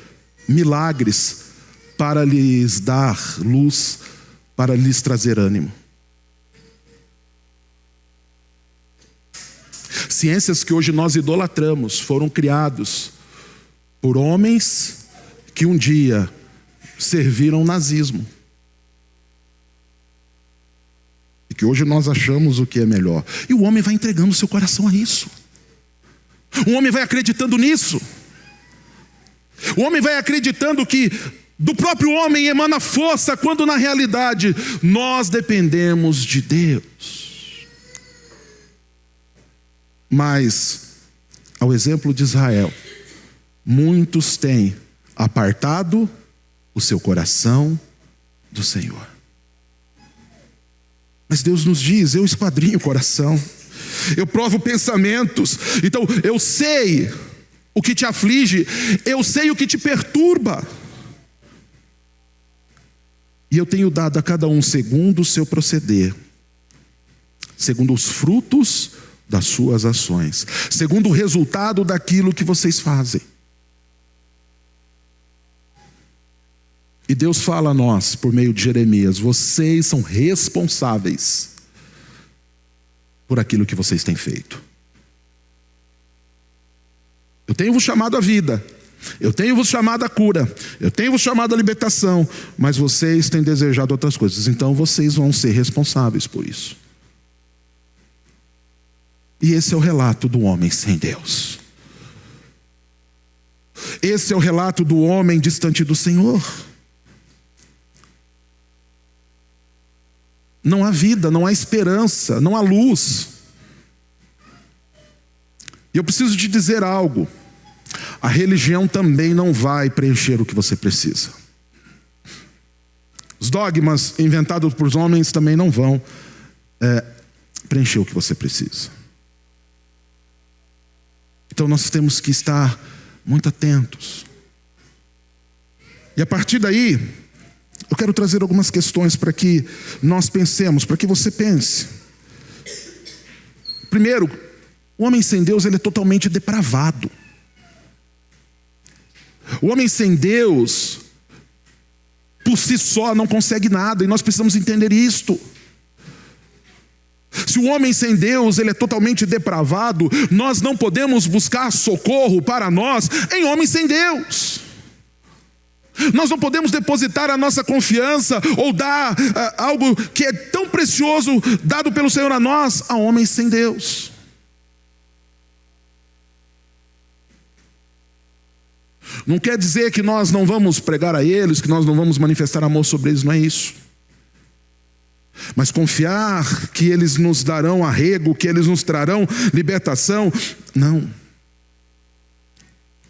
milagres para lhes dar luz, para lhes trazer ânimo. Ciências que hoje nós idolatramos foram criados por homens que um dia serviram o nazismo. E que hoje nós achamos o que é melhor. E o homem vai entregando seu coração a isso. O homem vai acreditando nisso. O homem vai acreditando que do próprio homem emana força, quando na realidade nós dependemos de Deus. Mas, ao exemplo de Israel, muitos têm apartado o seu coração do Senhor. Mas Deus nos diz: eu esquadrinho o coração, eu provo pensamentos. Então eu sei o que te aflige, eu sei o que te perturba. E eu tenho dado a cada um segundo o seu proceder, segundo os frutos das suas ações, segundo o resultado daquilo que vocês fazem. E Deus fala a nós, por meio de Jeremias: vocês são responsáveis por aquilo que vocês têm feito. Eu tenho vos chamado à vida, eu tenho vos chamado à cura, eu tenho vos chamado à libertação, mas vocês têm desejado outras coisas, então vocês vão ser responsáveis por isso. E esse é o relato do homem sem Deus. Esse é o relato do homem distante do Senhor. Não há vida, não há esperança, não há luz. E eu preciso te dizer algo: a religião também não vai preencher o que você precisa. Os dogmas inventados por homens também não vão preencher o que você precisa. Então nós temos que estar muito atentos. E a partir daí, eu quero trazer algumas questões para que nós pensemos, para que você pense. Primeiro, o homem sem Deus, ele é totalmente depravado. O homem sem Deus, por si só, não consegue nada, e nós precisamos entender isto. Se o homem sem Deus, ele é totalmente depravado, nós não podemos buscar socorro para nós em homens sem Deus. Nós não podemos depositar a nossa confiança ou dar algo que é tão precioso, dado pelo Senhor a nós, a homens sem Deus. Não quer dizer que nós não vamos pregar a eles, que nós não vamos manifestar amor sobre eles, não é isso. Mas confiar que eles nos darão arrego, que eles nos trarão libertação, não.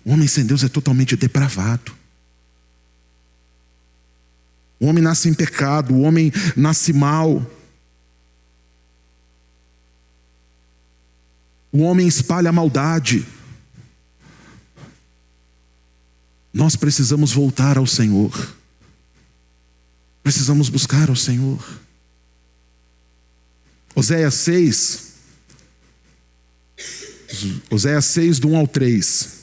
O homem sem Deus é totalmente depravado. O homem nasce em pecado, o homem nasce mal. O homem espalha a maldade. Nós precisamos voltar ao Senhor. Precisamos buscar ao Senhor. Oséias 6, do 1 ao 3.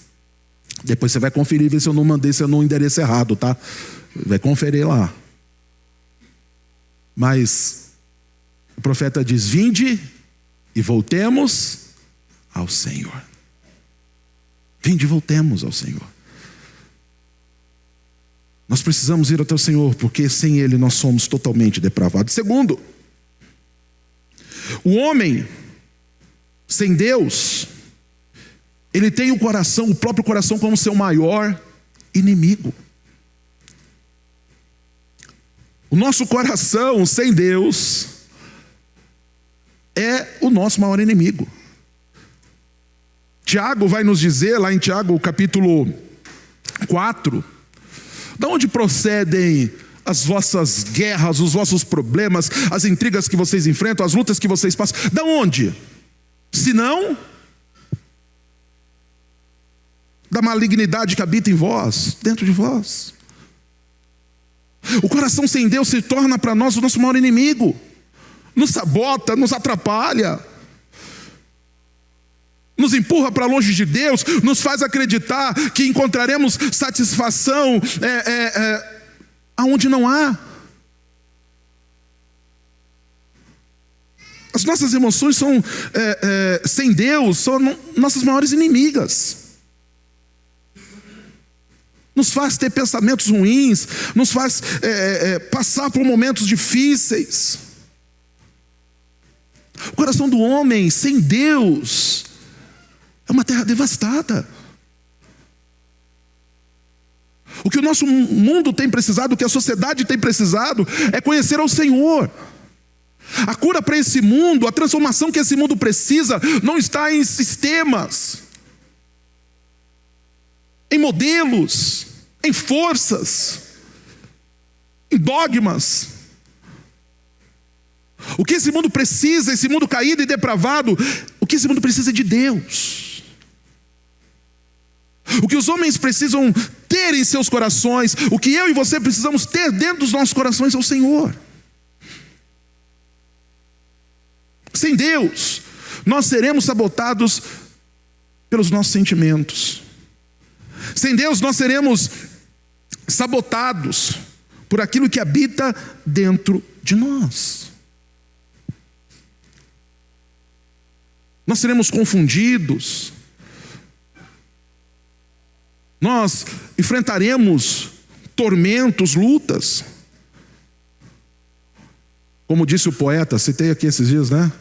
Depois você vai conferir, ver se eu não mandei, se eu não endereço errado, tá? Vai conferir lá. Mas o profeta diz: vinde e voltemos ao Senhor. Vinde e voltemos ao Senhor. Nós precisamos ir até o Senhor, porque sem Ele nós somos totalmente depravados. Segundo, o homem sem Deus, ele tem o coração, o próprio coração, como seu maior inimigo. O nosso coração sem Deus é o nosso maior inimigo. Tiago vai nos dizer, lá em Tiago capítulo 4, de onde procedem as vossas guerras, os vossos problemas, as intrigas que vocês enfrentam, as lutas que vocês passam? De onde? Senão da malignidade que habita em vós, dentro de vós. O coração sem Deus se torna para nós o nosso maior inimigo. nos sabota, nos atrapalha, nos empurra para longe de Deus, nos faz acreditar que encontraremos satisfação aonde não há. As nossas emoções são, sem Deus, são nossas maiores inimigas. Nos faz ter pensamentos ruins, nos faz passar por momentos difíceis. O coração do homem sem Deus é uma terra devastada. O que o nosso mundo tem precisado, o que a sociedade tem precisado, é conhecer ao Senhor. A cura para esse mundo, a transformação que esse mundo precisa, não está em sistemas, em modelos, em forças, em dogmas. O que esse mundo precisa, esse mundo caído e depravado, o que esse mundo precisa é de Deus. O que os homens precisam ter em seus corações, o que eu e você precisamos ter dentro dos nossos corações é o Senhor. Sem Deus, nós seremos sabotados pelos nossos sentimentos. Sem Deus, nós seremos sabotados por aquilo que habita dentro de nós. Nós seremos confundidos. Nós enfrentaremos tormentos, lutas. Como disse o poeta, citei aqui esses dias, né?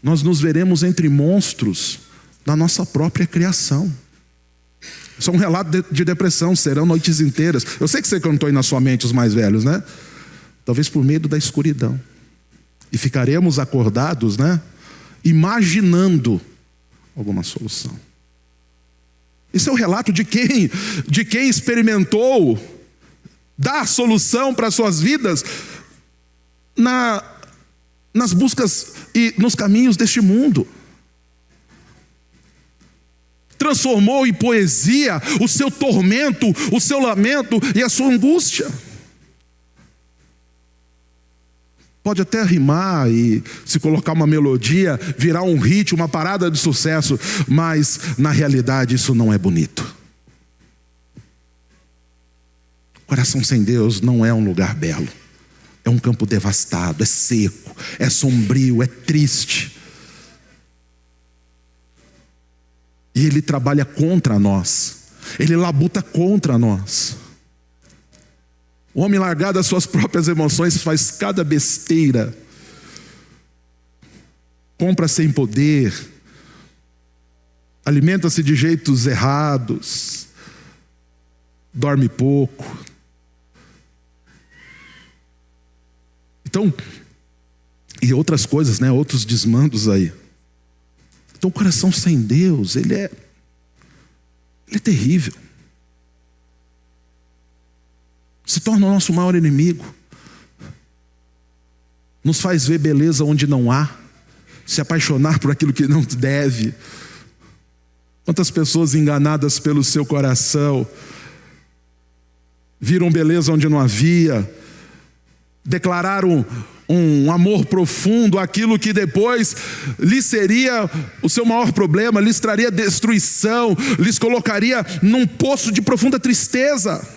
Nós nos veremos entre monstros da nossa própria criação. Isso é um relato de depressão, serão noites inteiras. Eu sei que você cantou aí na sua mente, os mais velhos, né? Talvez por medo da escuridão. E ficaremos acordados, né? Imaginando alguma solução. Isso é o relato de quem experimentou dar solução para as suas vidas nas buscas e nos caminhos deste mundo. Transformou em poesia o seu tormento, o seu lamento e a sua angústia. Pode até rimar e se colocar uma melodia, virar um hit, uma parada de sucesso, mas na realidade isso não é bonito. Coração sem Deus não é um lugar belo. É um campo devastado, é seco, é sombrio, é triste. E ele trabalha contra nós. Ele labuta contra nós. O homem largado às suas próprias emoções faz cada besteira. Compra sem poder. Alimenta-se de jeitos errados. Dorme pouco. Então, e outras coisas, né? Outros desmandos aí. Então o coração sem Deus, ele é terrível. Se torna o nosso maior inimigo. Nos faz ver beleza onde não há. Se apaixonar por aquilo que não deve. Quantas pessoas enganadas pelo seu coração viram beleza onde não havia. Declararam um amor profundo, aquilo que depois lhes seria o seu maior problema, lhes traria destruição, lhes colocaria num poço de profunda tristeza.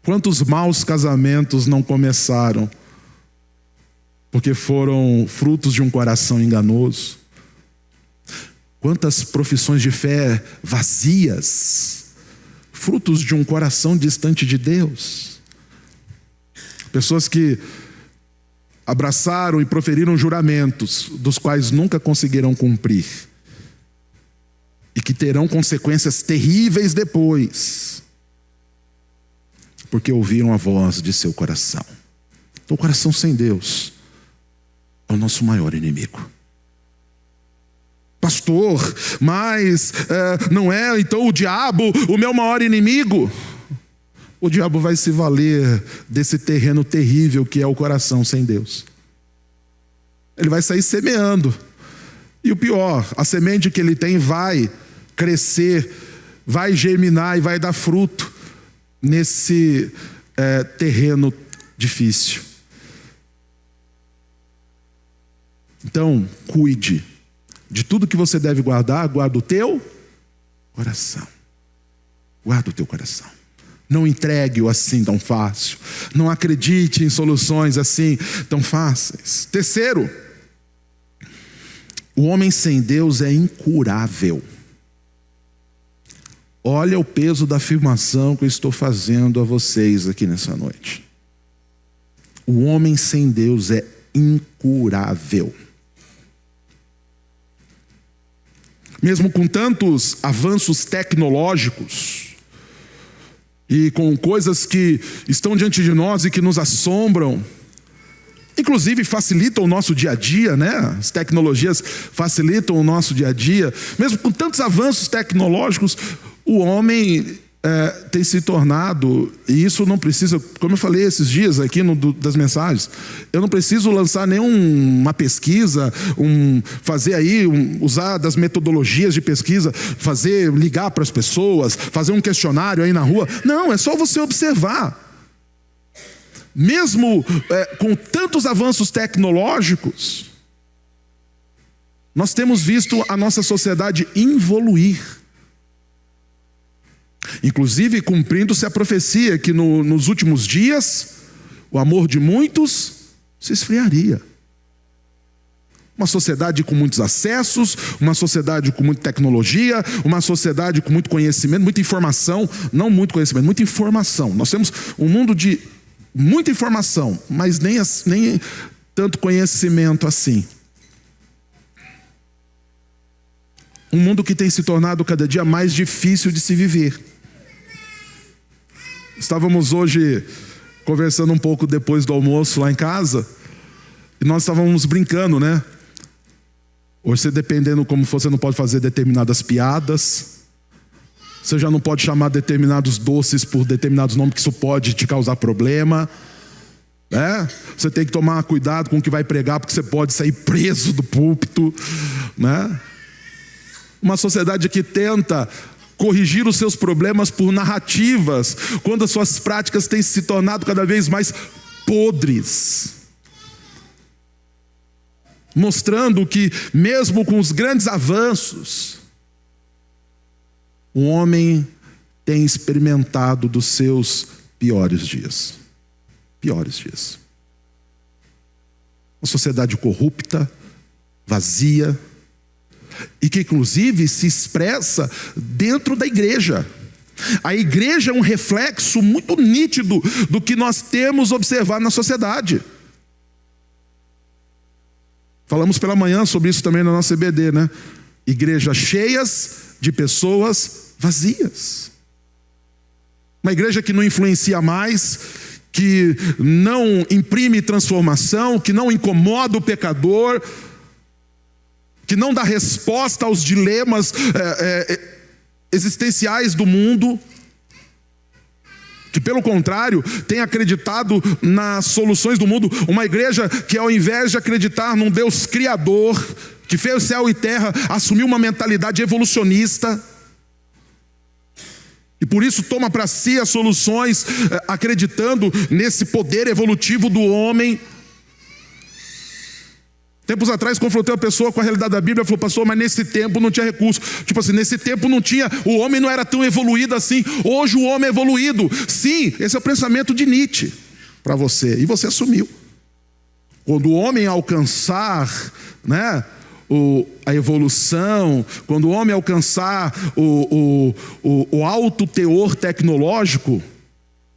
Quantos maus casamentos não começaram porque foram frutos de um coração enganoso? Quantas profissões de fé vazias, frutos de um coração distante de Deus? Pessoas que abraçaram e proferiram juramentos, dos quais nunca conseguirão cumprir, e que terão consequências terríveis depois, porque ouviram a voz de seu coração. Então, o coração sem Deus é o nosso maior inimigo. Pastor, mas não é então o diabo o meu maior inimigo? O diabo vai se valer desse terreno terrível que é o coração sem Deus. Ele vai sair semeando. E o pior, a semente que ele tem vai crescer, vai germinar e vai dar fruto nesse terreno difícil. Então, cuide de tudo que você deve guardar, guarda o teu coração. Guarda o teu coração. Não entregue-o assim tão fácil. Não acredite em soluções assim tão fáceis. Terceiro, o homem sem Deus é incurável. Olha o peso da afirmação que eu estou fazendo a vocês aqui nessa noite. O homem sem Deus é incurável. Mesmo com tantos avanços tecnológicos e com coisas que estão diante de nós e que nos assombram, inclusive facilitam o nosso dia a dia, né? As tecnologias facilitam o nosso dia a dia. Mesmo com tantos avanços tecnológicos, o homem tem se tornado, e isso não precisa, como eu falei esses dias aqui das mensagens, eu não preciso lançar nenhuma pesquisa, usar das metodologias de pesquisa, ligar para as pessoas, fazer um questionário aí na rua. Não, é só você observar. Mesmo com tantos avanços tecnológicos, nós temos visto a nossa sociedade involuir. Inclusive cumprindo-se a profecia que nos últimos dias o amor de muitos se esfriaria. Uma sociedade com muitos acessos, uma sociedade com muita tecnologia, uma sociedade com muito conhecimento, muita informação, não muito conhecimento, muita informação. Nós temos um mundo de muita informação, mas nem tanto conhecimento assim. Um mundo que tem se tornado cada dia mais difícil de se viver. Estávamos hoje conversando um pouco depois do almoço lá em casa, e nós estávamos brincando, né? Hoje, você, dependendo como for, você não pode fazer determinadas piadas, você já não pode chamar determinados doces por determinados nomes, que isso pode te causar problema, né? Você tem que tomar cuidado com o que vai pregar, porque você pode sair preso do púlpito, né? Uma sociedade que tenta corrigir os seus problemas por narrativas, quando as suas práticas têm se tornado cada vez mais podres, mostrando que mesmo com os grandes avanços, o homem tem experimentado dos seus piores dias. Piores dias. Uma sociedade corrupta, vazia, e que inclusive se expressa dentro da igreja. A igreja é um reflexo muito nítido do que nós temos observado na sociedade. Falamos pela manhã sobre isso também na nossa EBD, né? Igrejas cheias de pessoas vazias. Uma igreja que não influencia mais, que não imprime transformação, que não incomoda o pecador, que não dá resposta aos dilemas existenciais do mundo, que pelo contrário tem acreditado nas soluções do mundo. Uma igreja que, ao invés de acreditar num Deus criador, que fez céu e terra, assumiu uma mentalidade evolucionista, e por isso toma para si as soluções, acreditando nesse poder evolutivo do homem. Tempos atrás confrontei uma pessoa com a realidade da Bíblia e falou: pastor, mas nesse tempo não tinha recurso. Tipo assim, nesse tempo não tinha, o homem não era tão evoluído assim. Hoje o homem é evoluído. Sim, esse é o pensamento de Nietzsche para você, e você assumiu. Quando o homem alcançar, né, a evolução, quando o homem alcançar o alto teor tecnológico,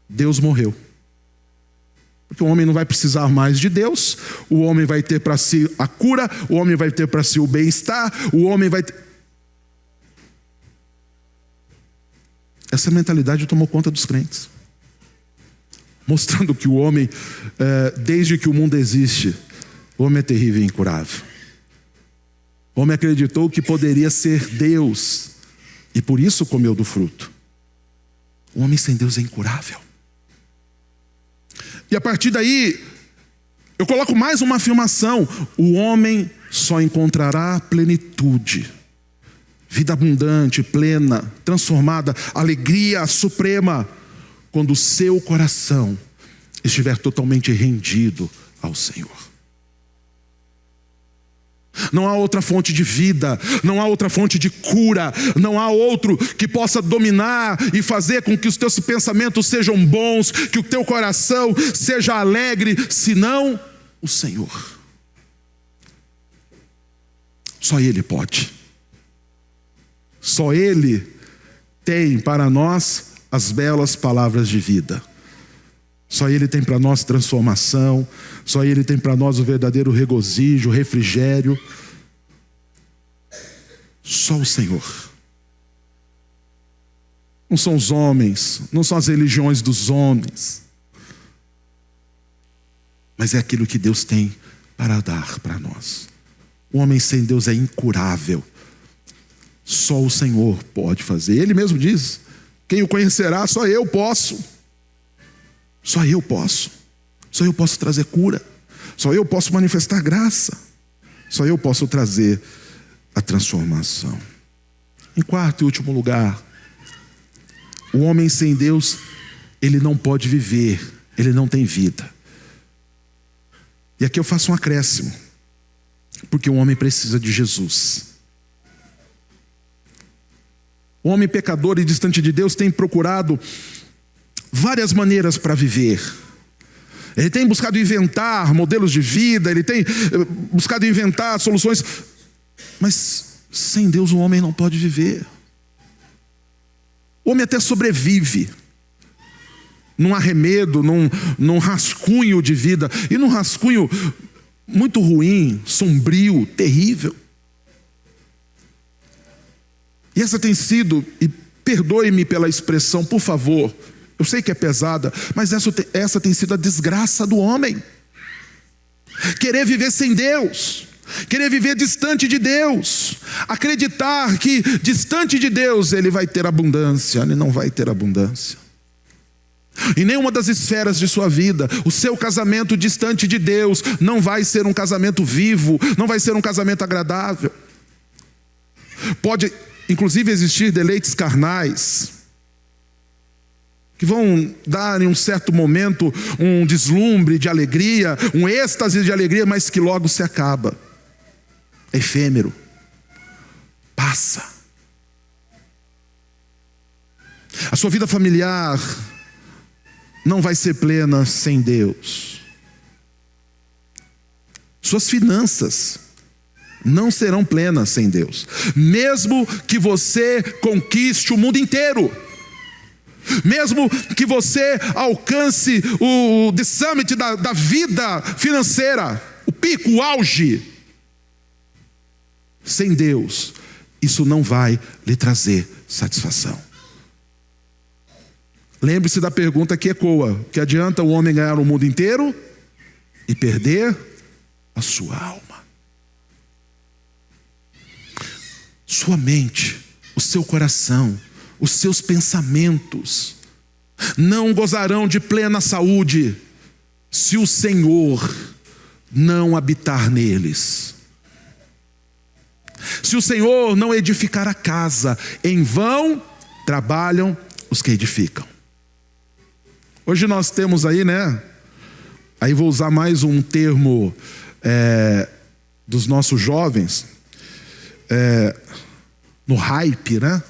Deus morreu. Porque o homem não vai precisar mais de Deus, o homem vai ter para si a cura, o homem vai ter para si o bem-estar, o homem vai ter... Essa mentalidade tomou conta dos crentes, mostrando que o homem, desde que o mundo existe, o homem é terrível e incurável. O homem acreditou que poderia ser Deus, e por isso comeu do fruto. O homem sem Deus é incurável. E a partir daí, eu coloco mais uma afirmação: o homem só encontrará plenitude, vida abundante, plena, transformada, alegria suprema, quando o seu coração estiver totalmente rendido ao Senhor. Não há outra fonte de vida, não há outra fonte de cura, não há outro que possa dominar e fazer com que os teus pensamentos sejam bons, que o teu coração seja alegre, senão o Senhor. Só Ele pode. Só Ele tem para nós as belas palavras de vida. Só Ele tem para nós transformação. Só Ele tem para nós o verdadeiro regozijo, refrigério. Só o Senhor. Não são os homens, não são as religiões dos homens, mas é aquilo que Deus tem para dar para nós. O homem sem Deus é incurável. Só o Senhor pode fazer. Ele mesmo diz: quem o conhecerá? Só eu posso. Só eu posso. Só eu posso trazer cura. Só eu posso manifestar graça. Só eu posso trazer a transformação. Em quarto e último lugar, o homem sem Deus, ele não pode viver, ele não tem vida. E aqui eu faço um acréscimo, porque o homem precisa de Jesus. O homem pecador e distante de Deus tem procurado várias maneiras para viver. Ele tem buscado inventar modelos de vida, ele tem buscado inventar soluções, mas sem Deus o homem não pode viver. O homem até sobrevive num arremedo, num rascunho de vida, e num rascunho muito ruim, sombrio, terrível. E essa tem sido, e perdoe-me pela expressão, por favor, eu sei que é pesada, mas essa tem sido a desgraça do homem. Querer viver sem Deus, querer viver distante de Deus, acreditar que distante de Deus ele vai ter abundância. Ele não vai ter abundância. Em nenhuma das esferas de sua vida, o seu casamento distante de Deus não vai ser um casamento vivo, não vai ser um casamento agradável. Pode inclusive existir deleites carnais, que vão dar em um certo momento um deslumbre de alegria, um êxtase de alegria, mas que logo se acaba. É efêmero, passa. A sua vida familiar não vai ser plena sem Deus. Suas finanças não serão plenas sem Deus. Mesmo que você conquiste o mundo inteiro, mesmo que você alcance o the summit da vida financeira, o pico, o auge, sem Deus, isso não vai lhe trazer satisfação. Lembre-se da pergunta que ecoa: que adianta o homem ganhar o mundo inteiro e perder a sua alma? Sua mente, o seu coração, os seus pensamentos não gozarão de plena saúde se o Senhor não habitar neles. Se o Senhor não edificar a casa, em vão trabalham os que edificam. Hoje nós temos aí, né? Aí vou usar mais um termo dos nossos jovens, no hype, né?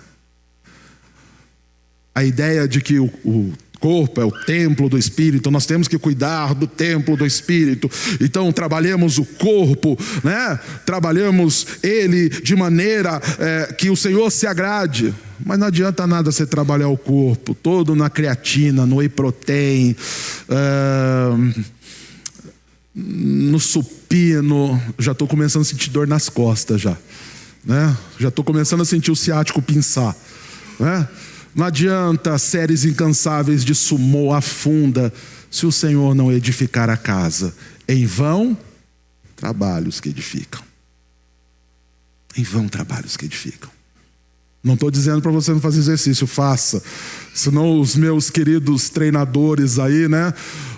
A ideia de que o corpo é o templo do Espírito, nós temos que cuidar do templo do Espírito. Então trabalhemos o corpo, né? Trabalhamos ele de maneira que o Senhor se agrade. Mas não adianta nada você trabalhar o corpo todo na creatina, no whey protein, no supino. Já estou começando a sentir dor nas costas já, né? Já estou começando a sentir o ciático pinçar, né? Não adianta séries incansáveis de sumô, afunda, se o Senhor não edificar a casa. Em vão trabalham os que edificam. Em vão trabalham os que edificam. Não estou dizendo para você não fazer exercício, faça. Senão os meus queridos treinadores aí, né?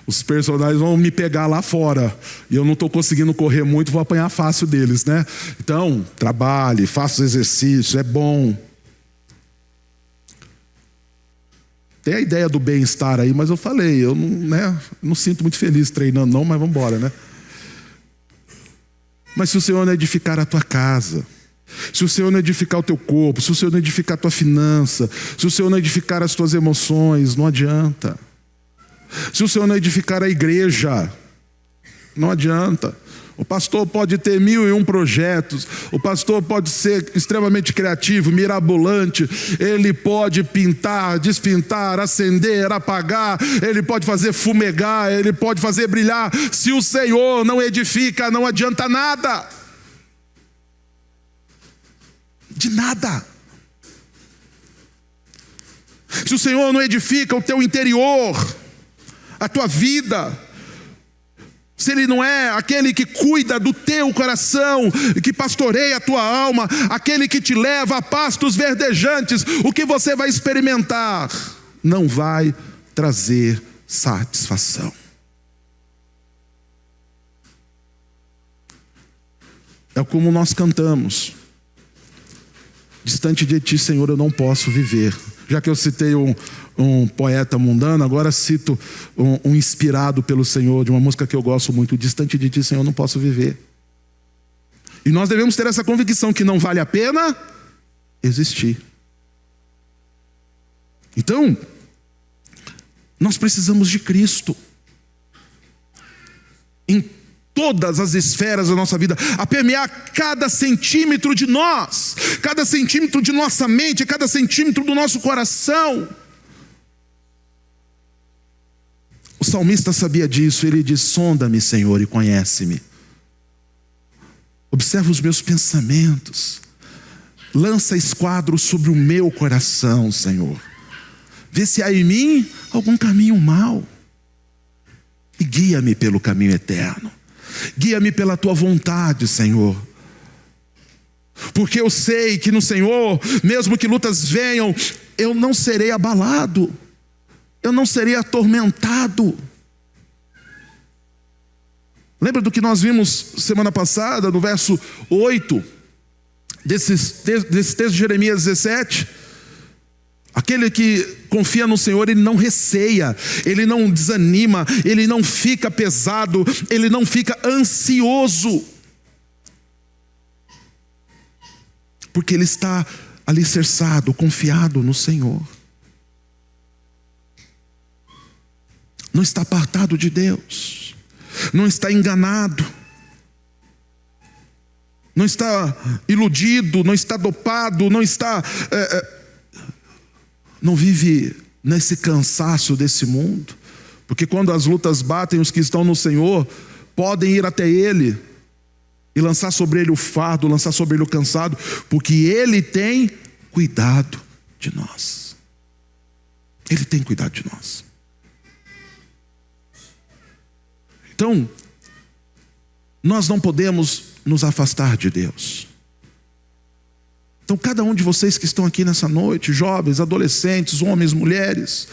Os personagens vão me pegar lá fora. E eu não estou conseguindo correr muito, vou apanhar fácil deles, né? Então, trabalhe, faça exercício, é bom. Tem a ideia do bem-estar aí, mas eu falei, eu não sinto muito feliz treinando não, mas vamos embora, né? Mas se o Senhor não edificar a tua casa, se o Senhor não edificar o teu corpo, se o Senhor não edificar a tua finança, se o Senhor não edificar as tuas emoções, não adianta. Se o Senhor não edificar a igreja, não adianta. O pastor pode ter 1001 projetos, o pastor pode ser extremamente criativo, mirabolante, ele pode pintar, despintar, acender, apagar, ele pode fazer fumegar, ele pode fazer brilhar. Se o Senhor não edifica, não adianta nada. De nada. Se o Senhor não edifica o teu interior, a tua vida, se Ele não é aquele que cuida do teu coração, que pastoreia a tua alma, aquele que te leva a pastos verdejantes, o que você vai experimentar não vai trazer satisfação. É como nós cantamos: distante de ti, Senhor, eu não posso viver. Já que eu citei um poeta mundano, agora cito um inspirado pelo Senhor, de uma música que eu gosto muito: distante de ti, Senhor, eu não posso viver. E nós devemos ter essa convicção que não vale a pena existir. Então, nós precisamos de Cristo em todas as esferas da nossa vida, a permear cada centímetro de nós, cada centímetro de nossa mente, cada centímetro do nosso coração. O salmista sabia disso. Ele diz: sonda-me, Senhor, e conhece-me. Observa os meus pensamentos. Lança esquadro sobre o meu coração, Senhor. Vê se há em mim algum caminho mau, e guia-me pelo caminho eterno. Guia-me pela tua vontade, Senhor. Porque eu sei que no Senhor, mesmo que lutas venham, eu não serei abalado, eu não serei atormentado. Lembra do que nós vimos semana passada, no verso 8, desse texto de Jeremias 17? Aquele que confia no Senhor, ele não receia, ele não desanima, ele não fica pesado, ele não fica ansioso, porque ele está alicerçado, confiado no Senhor. Não está apartado de Deus, não está enganado, não está iludido, não está dopado, não está... não vive nesse cansaço desse mundo, porque quando as lutas batem, os que estão no Senhor podem ir até Ele e lançar sobre Ele o fardo, lançar sobre Ele o cansado, porque Ele tem cuidado de nós. Ele tem cuidado de nós. Então, nós não podemos nos afastar de Deus. Então, cada um de vocês que estão aqui nessa noite, jovens, adolescentes, homens, mulheres,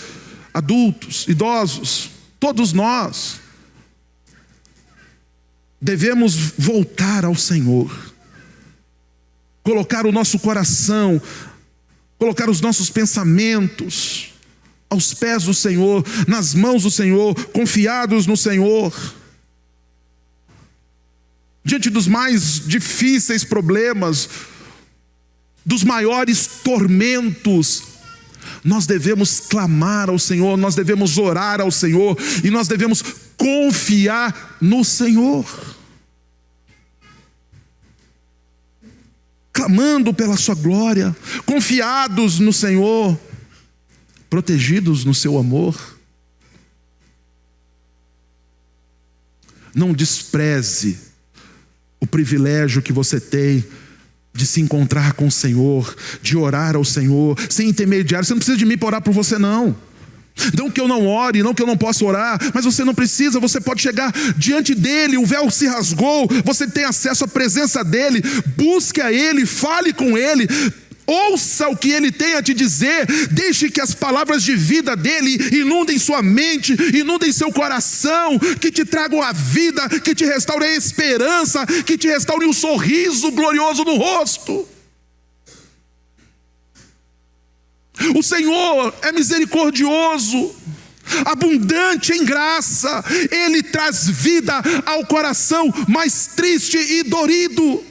adultos, idosos, todos nós devemos voltar ao Senhor, colocar o nosso coração, colocar os nossos pensamentos aos pés do Senhor, nas mãos do Senhor, confiados no Senhor. Diante dos mais difíceis problemas, dos maiores tormentos, nós devemos clamar ao Senhor, nós devemos orar ao Senhor, e nós devemos confiar no Senhor, clamando pela sua glória, confiados no Senhor, protegidos no seu amor. Não despreze o privilégio que você tem de se encontrar com o Senhor, de orar ao Senhor, sem intermediário. Você não precisa de mim para orar por você, não. Não que eu não ore, não que eu não possa orar, mas você não precisa, você pode chegar diante dEle, o véu se rasgou, você tem acesso à presença dEle, busque a Ele, fale com Ele, ouça o que Ele tem a te dizer, deixe que as palavras de vida dEle inundem sua mente, inundem seu coração, que te tragam a vida, que te restaurem a esperança, que te restaurem um sorriso glorioso no rosto. O Senhor é misericordioso, abundante em graça. Ele traz vida ao coração mais triste e dorido.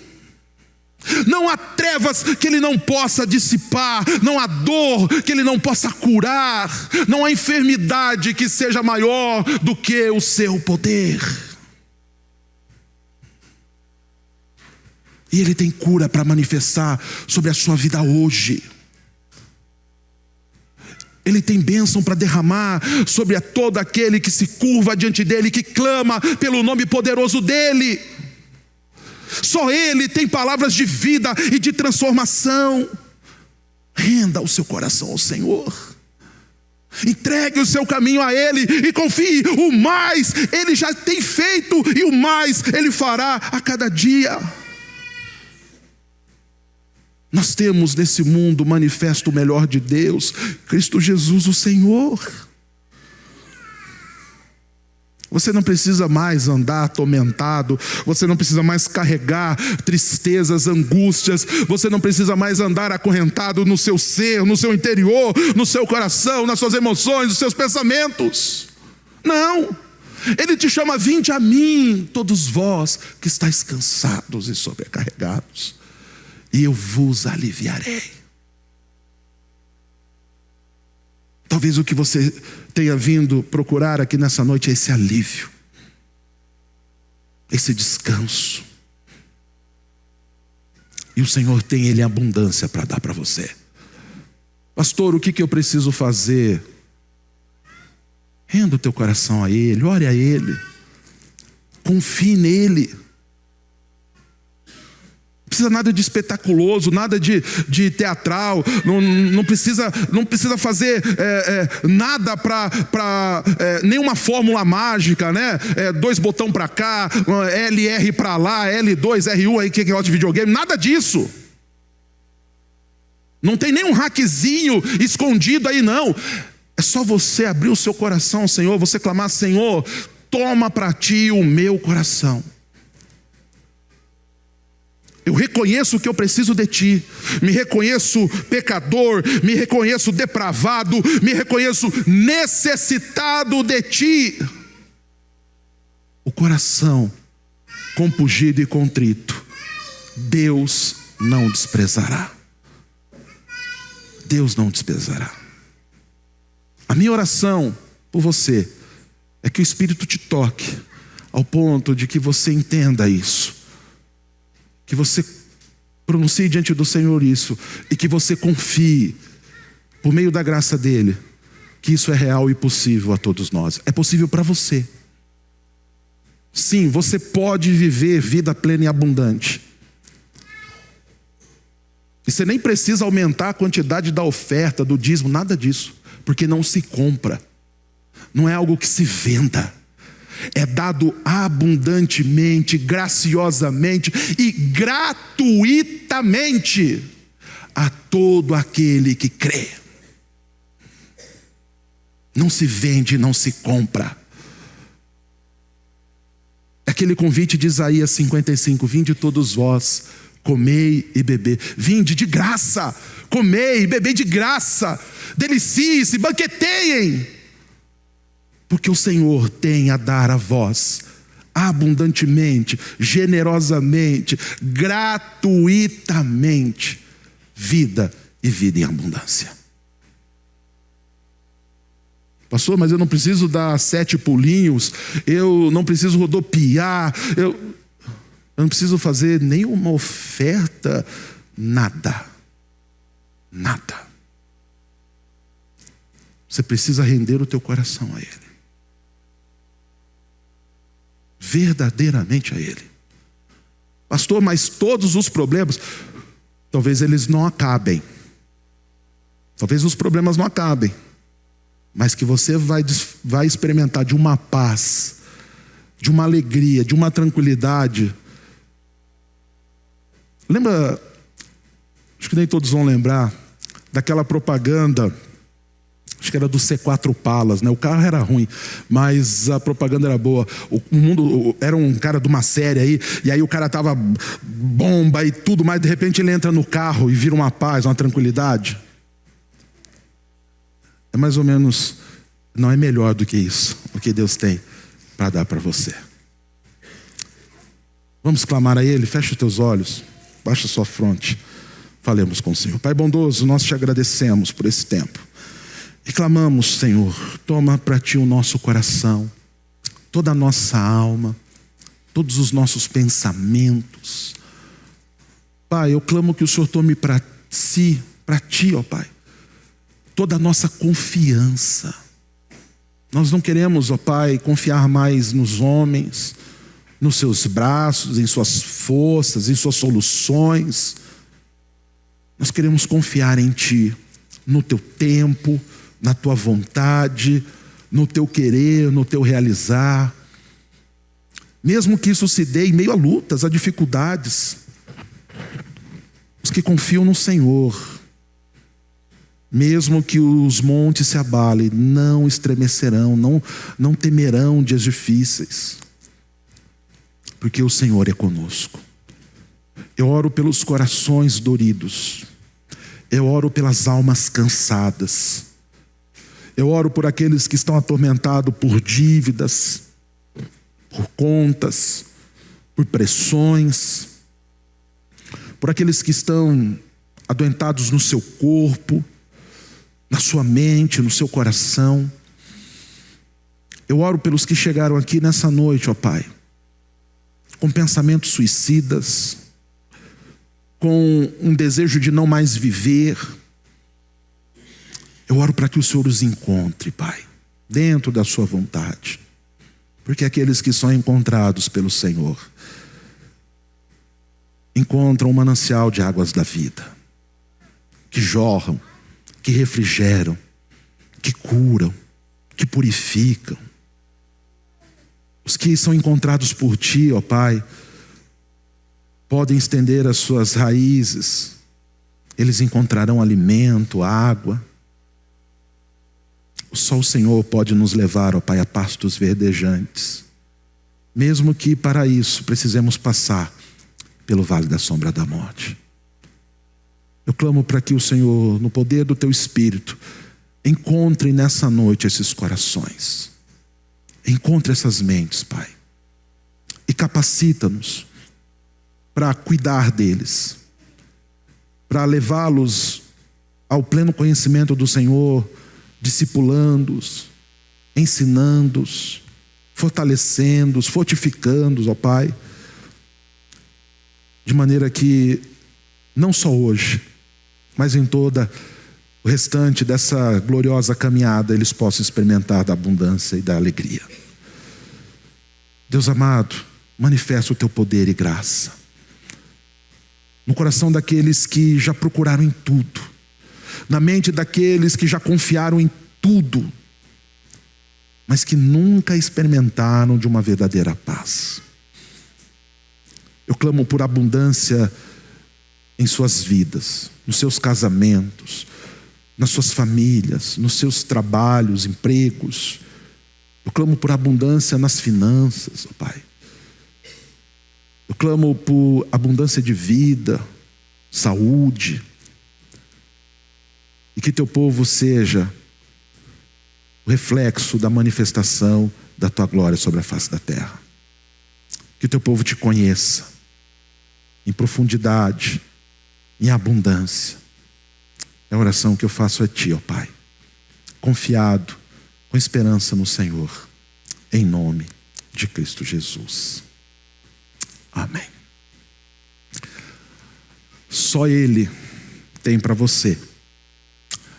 Não há trevas que Ele não possa dissipar, não há dor que Ele não possa curar, não há enfermidade que seja maior do que o seu poder. E Ele tem cura para manifestar sobre a sua vida hoje. Ele tem bênção para derramar sobre todo aquele que se curva diante dEle, que clama pelo nome poderoso dEle. Só Ele tem palavras de vida e de transformação. Renda o seu coração ao Senhor. Entregue o seu caminho a Ele e confie. O mais Ele já tem feito e o mais Ele fará a cada dia. Nós temos nesse mundo manifesto o melhor de Deus, Cristo Jesus o Senhor. Você não precisa mais andar atormentado, você não precisa mais carregar tristezas, angústias, você não precisa mais andar acorrentado no seu ser, no seu interior, no seu coração, nas suas emoções, nos seus pensamentos. Não, Ele te chama: vinde a mim, todos vós que estáis cansados e sobrecarregados, e eu vos aliviarei. Talvez o que você tenha vindo procurar aqui nessa noite é esse alívio, esse descanso. E o Senhor tem Ele em abundância para dar para você. Pastor, o que eu preciso fazer? Renda o teu coração a Ele, ore a Ele, confie nele. Não precisa nada de espetaculoso, nada de teatral, não precisa fazer nada para nenhuma fórmula mágica, né? 2 botões para cá, LR para lá, L2, R1, aí que é outro videogame, nada disso. Não tem nenhum hackzinho escondido aí, não. É só você abrir o seu coração ao Senhor, você clamar: Senhor, toma para ti o meu coração. Eu reconheço que eu preciso de Ti, me reconheço pecador, me reconheço depravado, me reconheço necessitado de Ti. O coração compungido e contrito, Deus não desprezará. Deus não desprezará. A minha oração por você é que o Espírito te toque ao ponto de que você entenda isso, que você pronuncie diante do Senhor isso, e que você confie, por meio da graça dEle, que isso é real e possível a todos nós. É possível para você. Sim, você pode viver vida plena e abundante. E você nem precisa aumentar a quantidade da oferta, do dízimo, nada disso, porque não se compra. Não é algo que se venda. É dado abundantemente, graciosamente e gratuitamente a todo aquele que crê. Não se vende, não se compra. Aquele convite de Isaías 55: vinde todos vós, comei e bebei. Vinde de graça, comei e bebei de graça, deliciem-se, banqueteiem, porque o Senhor tem a dar a vós abundantemente, generosamente, gratuitamente, vida e vida em abundância. Pastor, mas eu não preciso dar 7 pulinhos, eu não preciso rodopiar, eu não preciso fazer nenhuma oferta, nada. Você precisa render o teu coração a Ele, verdadeiramente a Ele. Pastor, mas todos os problemas, talvez eles não acabem, talvez os problemas não acabem, mas que você vai experimentar de uma paz, de uma alegria, de uma tranquilidade. Lembra, acho que nem todos vão lembrar, daquela propaganda, acho que era do C4 Palas, né? O carro era ruim, mas a propaganda era boa. O mundo era um cara de uma série aí, e aí o cara tava bomba e tudo mais, de repente ele entra no carro e vira uma paz, uma tranquilidade. É mais ou menos não é melhor do que isso, o que Deus tem para dar para você. Vamos clamar a Ele. Feche os teus olhos, baixa a sua fronte, falemos com o Senhor. Pai bondoso, nós te agradecemos por esse tempo e clamamos, Senhor, toma para ti o nosso coração, toda a nossa alma, todos os nossos pensamentos. Pai, eu clamo que o Senhor tome para ti, ó Pai, toda a nossa confiança. Nós não queremos, ó Pai, confiar mais nos homens, nos seus braços, em suas forças, em suas soluções. Nós queremos confiar em Ti, no Teu tempo, na Tua vontade, no Teu querer, no Teu realizar. Mesmo que isso se dê em meio a lutas, a dificuldades, os que confiam no Senhor, mesmo que os montes se abalem, não estremecerão, não temerão dias difíceis, porque o Senhor é conosco. Eu oro pelos corações doridos, eu oro pelas almas cansadas, eu oro por aqueles que estão atormentados por dívidas, por contas, por pressões, por aqueles que estão adoentados no seu corpo, na sua mente, no seu coração. Eu oro pelos que chegaram aqui nessa noite, ó Pai, com pensamentos suicidas, com um desejo de não mais viver. Eu oro para que o Senhor os encontre, Pai, dentro da sua vontade, porque aqueles que são encontrados pelo Senhor encontram um manancial de águas da vida, que jorram, que refrigeram, que curam, que purificam. Os que são encontrados por Ti, ó Pai, podem estender as suas raízes, eles encontrarão alimento, água. Só o Senhor pode nos levar, ó Pai, a pastos verdejantes, mesmo que para isso precisemos passar pelo vale da sombra da morte. Eu clamo para que o Senhor, no poder do Teu Espírito, encontre nessa noite esses corações, encontre essas mentes, Pai, e capacita-nos para cuidar deles, para levá-los ao pleno conhecimento do Senhor, discipulando-os, ensinando-os, fortalecendo-os, fortificando-os, ó Pai, de maneira que não só hoje, mas em toda o restante dessa gloriosa caminhada eles possam experimentar da abundância e da alegria. Deus amado, manifesta o Teu poder e graça no coração daqueles que já procuraram em tudo, na mente daqueles que já confiaram em tudo, mas que nunca experimentaram de uma verdadeira paz. Eu clamo por abundância em suas vidas, nos seus casamentos, nas suas famílias, nos seus trabalhos, empregos. Eu clamo por abundância nas finanças, ó Pai. Eu clamo por abundância de vida, saúde. E que Teu povo seja o reflexo da manifestação da Tua glória sobre a face da terra. Que Teu povo Te conheça em profundidade, em abundância. É a oração que eu faço a Ti, ó Pai, confiado, com esperança no Senhor, em nome de Cristo Jesus. Amém. Só Ele tem para você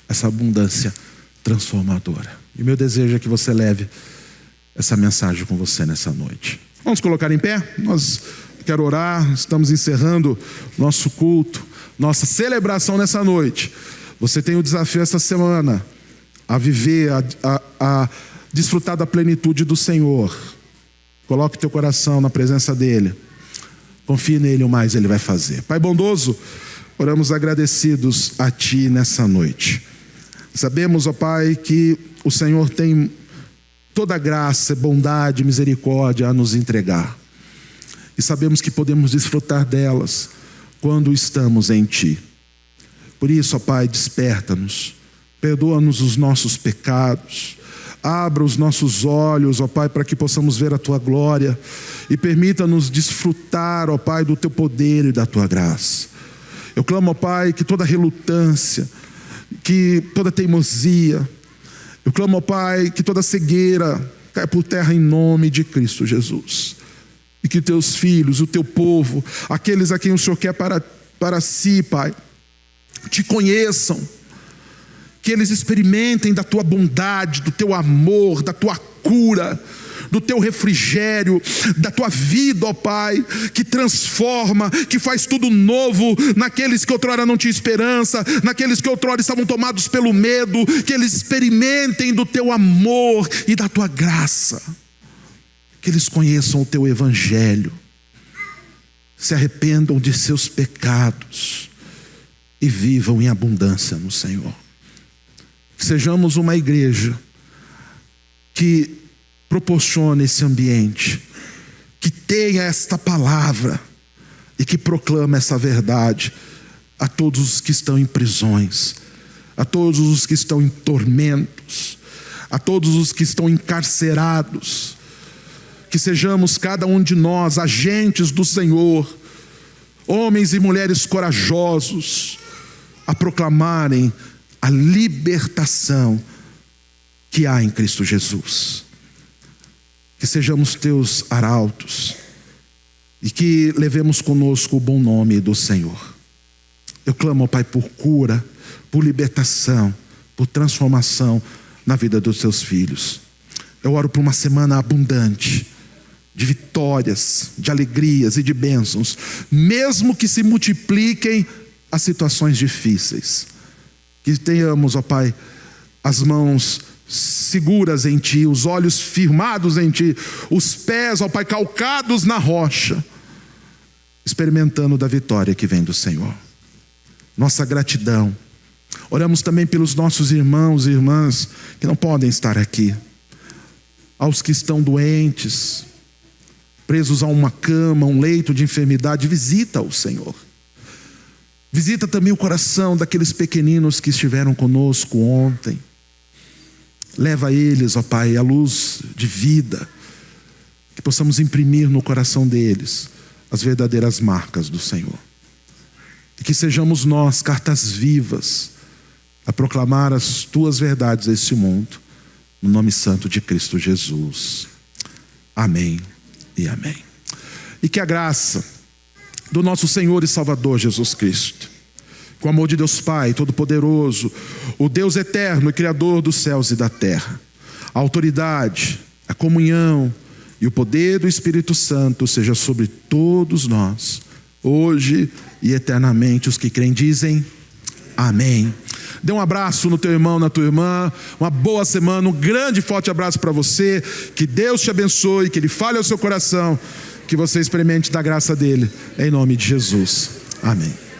essa abundância transformadora. E o meu desejo é que você leve essa mensagem com você nessa noite. Vamos colocar em pé? Quero orar, estamos encerrando nosso culto, nossa celebração nessa noite. Você tem o desafio essa semana a viver, a desfrutar da plenitude do Senhor. Coloque teu coração na presença dEle. Confie nele, o mais Ele vai fazer. Pai bondoso, oramos agradecidos a Ti nessa noite. Sabemos, ó Pai, que o Senhor tem toda a graça, bondade, misericórdia a nos entregar. E sabemos que podemos desfrutar delas quando estamos em Ti. Por isso, ó Pai, desperta-nos, perdoa-nos os nossos pecados, abra os nossos olhos, ó Pai, para que possamos ver a Tua glória e permita-nos desfrutar, ó Pai, do Teu poder e da Tua graça. Eu clamo, ó Pai, que toda relutância, que toda teimosia, eu clamo, ó Pai, que toda cegueira caia por terra em nome de Cristo Jesus. E que Teus filhos, o Teu povo, aqueles a quem o Senhor quer para si, Pai, Te conheçam, que eles experimentem da Tua bondade, do Teu amor, da Tua cura, do Teu refrigério, da Tua vida, ó Pai, que transforma, que faz tudo novo naqueles que outrora não tinham esperança, naqueles que outrora estavam tomados pelo medo, que eles experimentem do Teu amor e da Tua graça, que eles conheçam o Teu evangelho, se arrependam de seus pecados e vivam em abundância no Senhor. Que sejamos uma igreja que proporcione esse ambiente, que tenha esta palavra e que proclame essa verdade a todos os que estão em prisões, a todos os que estão em tormentos, a todos os que estão encarcerados. Que sejamos cada um de nós agentes do Senhor, homens e mulheres corajosos, a proclamarem a libertação que há em Cristo Jesus. Que sejamos Teus arautos e que levemos conosco o bom nome do Senhor. Eu clamo, ó Pai, por cura, por libertação, por transformação na vida dos Teus filhos. Eu oro por uma semana abundante de vitórias, de alegrias e de bênçãos, mesmo que se multipliquem as situações difíceis. Que tenhamos, ó Pai, as mãos seguras em Ti, os olhos firmados em Ti, os pés, ó Pai, calcados na rocha, experimentando da vitória que vem do Senhor. Nossa gratidão. Oramos também pelos nossos irmãos e irmãs que não podem estar aqui, aos que estão doentes, presos a uma cama, um leito de enfermidade. Visita o Senhor. Visita também o coração daqueles pequeninos que estiveram conosco ontem. Leva a eles, ó Pai, a luz de vida, que possamos imprimir no coração deles as verdadeiras marcas do Senhor. E que sejamos nós cartas vivas a proclamar as Tuas verdades a este mundo, no nome santo de Cristo Jesus. Amém e amém. E que a graça do nosso Senhor e Salvador Jesus Cristo, com o amor de Deus Pai Todo-Poderoso, o Deus eterno e Criador dos céus e da terra, a autoridade, a comunhão e o poder do Espírito Santo seja sobre todos nós, hoje e eternamente. Os que creem dizem amém. Dê um abraço no teu irmão, na tua irmã. Uma boa semana, um grande e forte abraço para você. Que Deus te abençoe, que Ele fale ao seu coração, que você experimente da graça dele, em nome de Jesus. Amém.